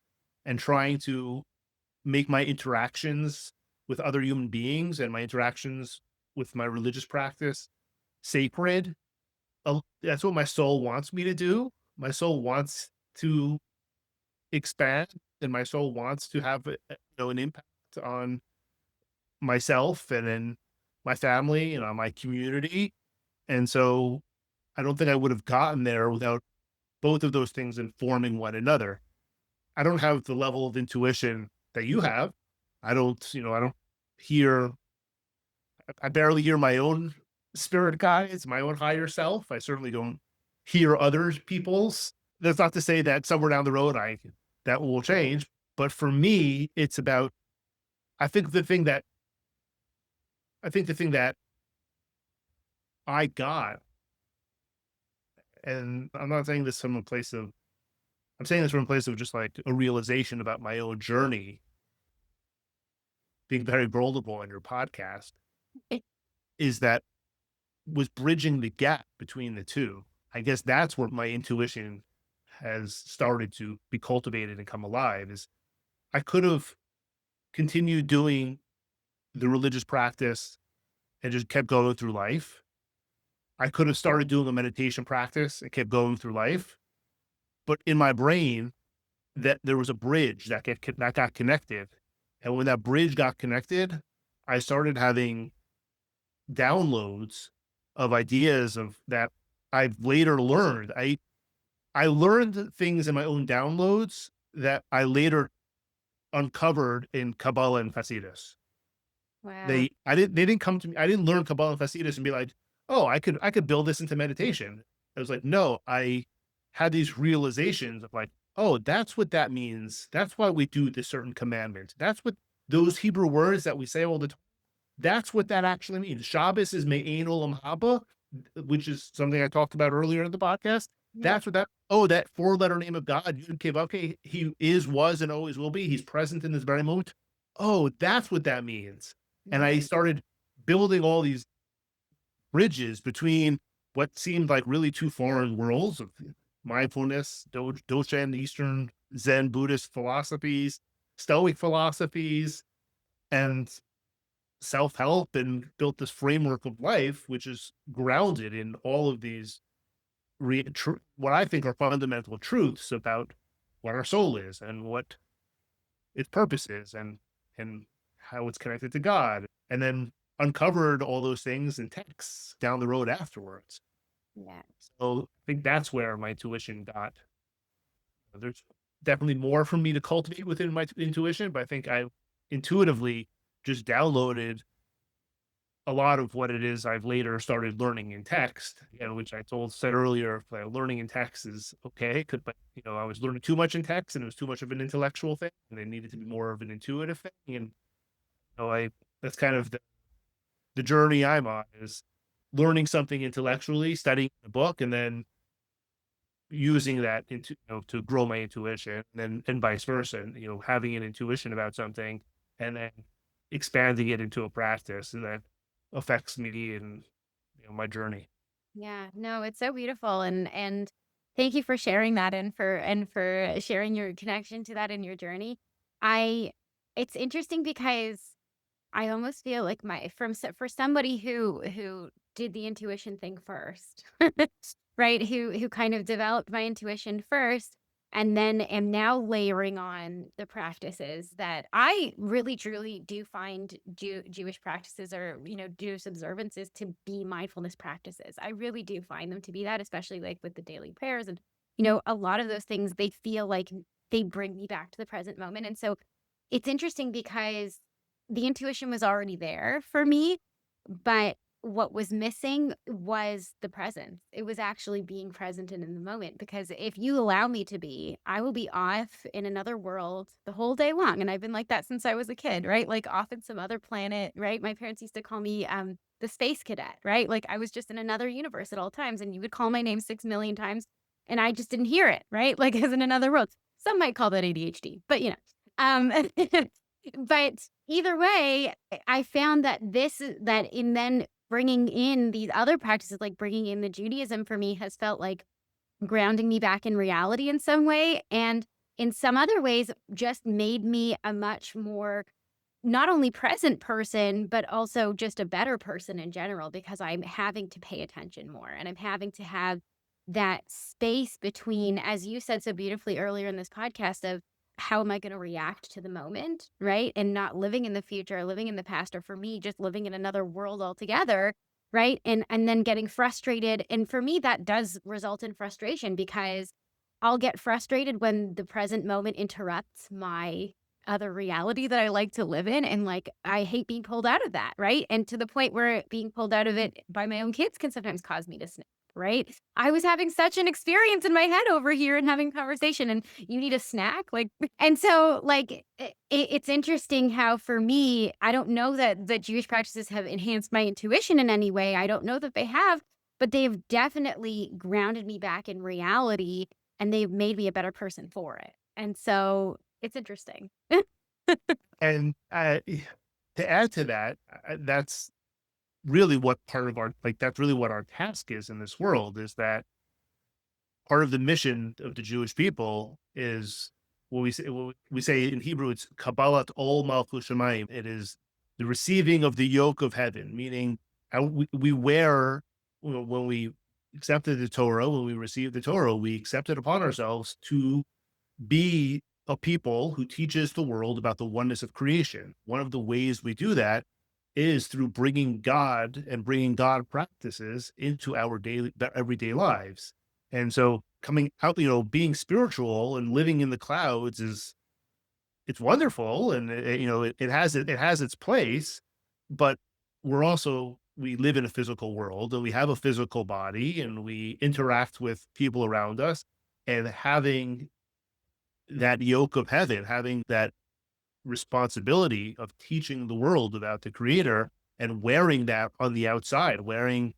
and trying to make my interactions with other human beings and my interactions with my religious practice sacred. That's what my soul wants me to do. My soul wants to expand, and my soul wants to have an impact on myself and then my family and on my community. And so I don't think I would have gotten there without both of those things informing one another. I don't have the level of intuition that you have. I don't hear, I barely hear my own spirit guides, my own higher self. I certainly don't hear other people's. That's not to say that somewhere down the road that will change. But for me, it's about, I think the thing that the thing that I got, and I'm not saying this from a place of, I'm saying this from a place of just like a realization about my own journey, being very vulnerable in your podcast, is that was bridging the gap between the two. I guess that's where my intuition has started to be cultivated and come alive. Is I could have continued doing the religious practice and just kept going through life. I could have started doing a meditation practice and kept going through life. But in my brain, that there was a bridge that got connected. And when that bridge got connected, I started having downloads of ideas of that I've later learned. I learned things in my own downloads that I later uncovered in Kabbalah and Hasidus. Wow. They didn't come to me. I didn't learn Kabbalah and Hasidus and be like, oh, I could build this into meditation. I was like, no, I had these realizations of like, oh, that's what that means. That's why we do this certain commandment. That's what those Hebrew words that we say all the time. That's what that actually means. Shabbos is Me'ein Olam Haba, which is something I talked about earlier in the podcast. Yeah. That's what that 4-letter name of God, Yud Kei Vav Kei, he is, was, and always will be. He's present in this very moment. Oh, that's what that means. And I started building all these bridges between what seemed like really two foreign worlds of mindfulness, Doshan, Eastern Zen Buddhist philosophies, Stoic philosophies, and self-help, and built this framework of life, which is grounded in all of these what I think are fundamental truths about what our soul is and what its purpose is, and how it's connected to God, and then uncovered all those things in texts down the road afterwards. Yeah. So I think that's where my intuition got. There's definitely more for me to cultivate within my intuition, but I think I intuitively just downloaded a lot of what it is I've later started learning in text, which I said earlier, learning in text is okay, but I was learning too much in text, and it was too much of an intellectual thing, and it needed to be more of an intuitive thing. And that's kind of the journey I'm on, is learning something intellectually, studying the book, and then using that into to grow my intuition, and vice versa, and, having an intuition about something and then expanding it into a practice, and that affects me and my journey. Yeah, no, it's so beautiful, and thank you for sharing that, and for sharing your connection to that in your journey. I It's interesting because I almost feel like for somebody who did the intuition thing first, right? Who kind of developed my intuition first, and then am now layering on the practices that I really truly do find Jewish practices, or Jewish observances, to be mindfulness practices. I really do find them to be that, especially like with the daily prayers, and a lot of those things, they feel like they bring me back to the present moment. And so it's interesting because the intuition was already there for me, but what was missing was the presence. It was actually being present and in the moment. Because if you allow me to be, I will be off in another world the whole day long. And I've been like that since I was a kid, right? Like off in some other planet, right? My parents used to call me the space cadet, right? Like I was just in another universe at all times, and you would call my name 6 million times and I just didn't hear it, right? Like I was in another world. Some might call that ADHD, but um, but either way, I found that in then bringing in these other practices, like bringing in the Judaism, for me has felt like grounding me back in reality in some way. And in some other ways, just made me a much more not only present person, but also just a better person in general, because I'm having to pay attention more, and I'm having to have that space between, as you said so beautifully earlier in this podcast, of how am I going to react to the moment, right? And not living in the future, or living in the past, or for me, just living in another world altogether, right? And then getting frustrated. And for me, that does result in frustration, because I'll get frustrated when the present moment interrupts my other reality that I like to live in. And like, I hate being pulled out of that, right? And to the point where being pulled out of it by my own kids can sometimes cause me to snap, right? I was having such an experience in my head over here and having a conversation, and you need a snack. Like, and so like, it's interesting how for me, I don't know that the Jewish practices have enhanced my intuition in any way. I don't know that they have, but they've definitely grounded me back in reality, and they've made me a better person for it. And so it's interesting. And to add to that, that's really what part of that's really what our task is in this world, is that part of the mission of the Jewish people is what we say in Hebrew, it's Kabbalah ol Malchut Shamayim. It is the receiving of the yoke of heaven, meaning we wear when we accepted the Torah, when we received the Torah, we accepted upon ourselves to be a people who teaches the world about the oneness of creation. One of the ways we do that is through bringing God and bringing God practices into our daily, everyday lives. And so coming out, being spiritual and living in the clouds it's wonderful, and it has its place, but we live in a physical world, and we have a physical body, and we interact with people around us, and having that yoke of heaven, having that responsibility of teaching the world about the creator and wearing that on the outside, wearing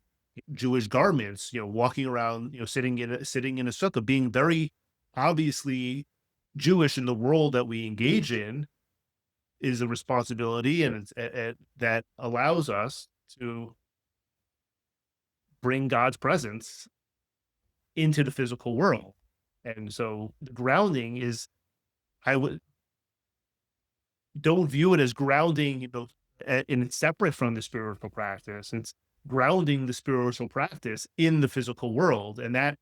Jewish garments, walking around, sitting in a sukkah, being very obviously Jewish in the world that we engage in is a responsibility, and that allows us to bring God's presence into the physical world. And so the grounding is, I would don't view it as grounding, and it's separate from the spiritual practice. It's grounding the spiritual practice in the physical world, and that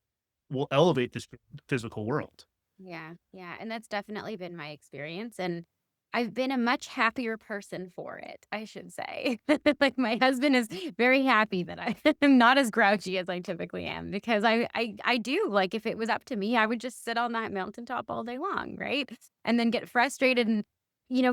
will elevate the physical world. Yeah, yeah, and that's definitely been my experience, and I've been a much happier person for it, I should say. Like, my husband is very happy that I am not as grouchy as I typically am, because I do, like, if it was up to me, I would just sit on that mountaintop all day long, right? And then get frustrated and,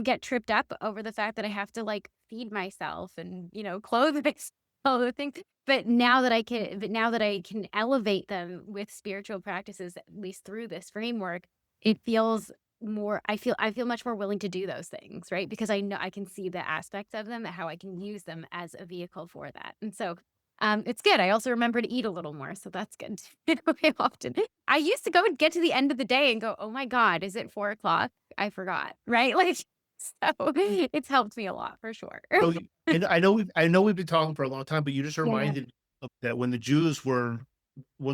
get tripped up over the fact that I have to, like, feed myself and, clothe myself, all the things. But now that I can elevate them with spiritual practices, at least through this framework, it feels more I feel much more willing to do those things, right? Because I know I can see the aspects of them, how I can use them as a vehicle for that. And so it's good. I also remember to eat a little more, so that's good. I often I used to go and get to the end of the day and go, oh my God, is it 4 o'clock? I forgot, right? Like, so it's helped me a lot for sure. So, and I know we've been talking for a long time, but you just Yeah. reminded me that when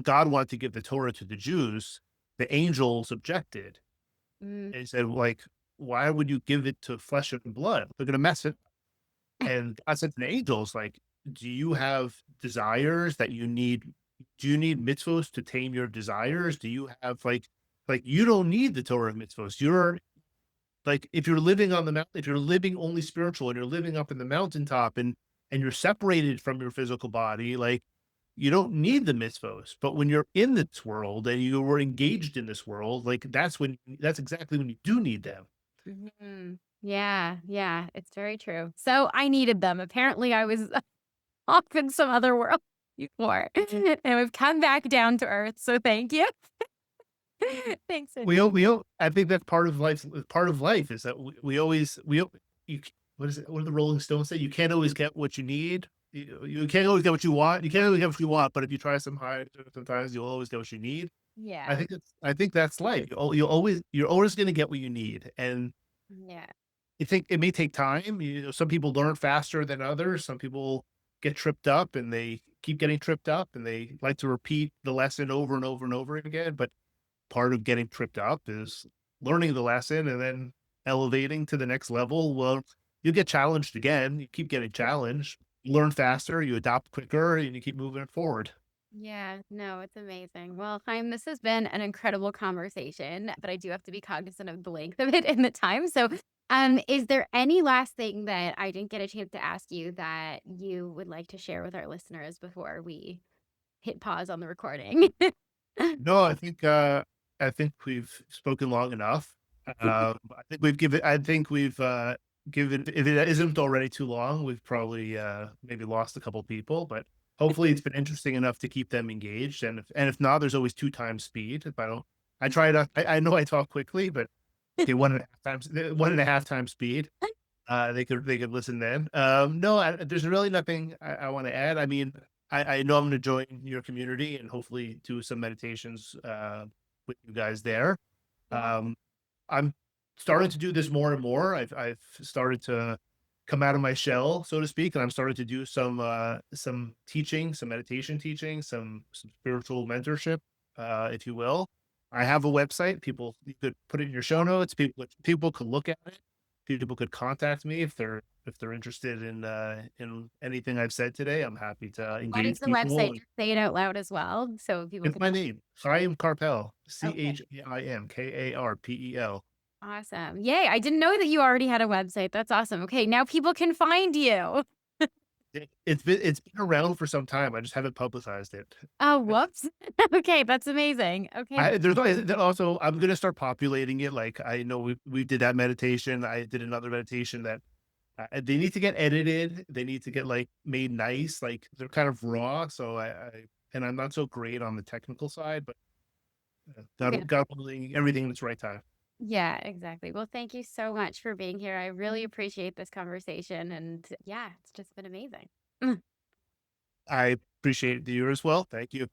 God wanted to give the Torah to the Jews, the angels objected Mm. and said, like, why would you give it to flesh and blood? They're going to mess it. And God said to the angels, like, do you have desires that you need? Do you need mitzvahs to tame your desires? Do you have like you don't need the Torah of mitzvahs. You're like, if you're living on the mountain, if you're living only spiritual and you're living up in the mountaintop and you're separated from your physical body, like, you don't need the mitzvahs. But when you're in this world and you were engaged in this world, like, that's exactly when you do need them. Mhm. Yeah, yeah, it's very true. So I needed them. Apparently, I was off in some other world before, and we've come back down to earth. So thank you. Thanks. I think that's part of life. Part of life is that we always, what is it? What do the Rolling Stones say? You can't always get what you need. You can't always get what you want. You can't always get what you want, but if you try some hard, sometimes you'll always get what you need. Yeah, I think that's life. You're always going to get what you need. And yeah, I think it may take time. Some people learn faster than others. Some people get tripped up and they keep getting tripped up and they like to repeat the lesson over and over and over again. But part of getting tripped up is learning the lesson and then elevating to the next level. Well, you get challenged again. You keep getting challenged, you learn faster, you adopt quicker, and you keep moving it forward. yeah. No, it's amazing. Well, Chaim, this has been an incredible conversation, but I do have to be cognizant of the length of it and the time. So, is there any last thing that I didn't get a chance to ask you that you would like to share with our listeners before we hit pause on the recording? No, I think we've spoken long enough. I think we've given, if it isn't already too long, we've probably maybe lost a couple people, but hopefully it's been interesting enough to keep them engaged. And if not, there's always 2 times speed. If I don't, I know I talk quickly, but okay, 1.5 times speed. They could listen then. No, there's really nothing I want to add. I mean, I know I'm going to join your community and hopefully do some meditations with you guys there. Yeah. Um, I'm starting to do this more and more. I've started to come out of my shell, so to speak, and I'm starting to do some teaching, some meditation teaching, some spiritual mentorship, if you will. I have a website. You could put it in your show notes. People could look at it. People could contact me if they're if they're interested in anything I've said today, I'm happy to What is engage the people. website? Just say it out loud as well, so people It's can. my name, Chaim Karpel, Okay. ChaimKarpel. Awesome. Yay. I didn't know that you already had a website. That's awesome. Okay. Now people can find you. It's been around for some time. I just haven't publicized it. Oh, whoops. Okay. That's amazing. Okay. Also I'm gonna start populating it. Like I know we did that meditation. I did another meditation that they need to get edited. They need to get like made nice. Like they're kind of raw. So and I'm not so great on the technical side, but Okay. got everything in its right time. Yeah, exactly. Well, thank you so much for being here. I really appreciate this conversation. And yeah, it's just been amazing. I appreciate you as well. Thank you.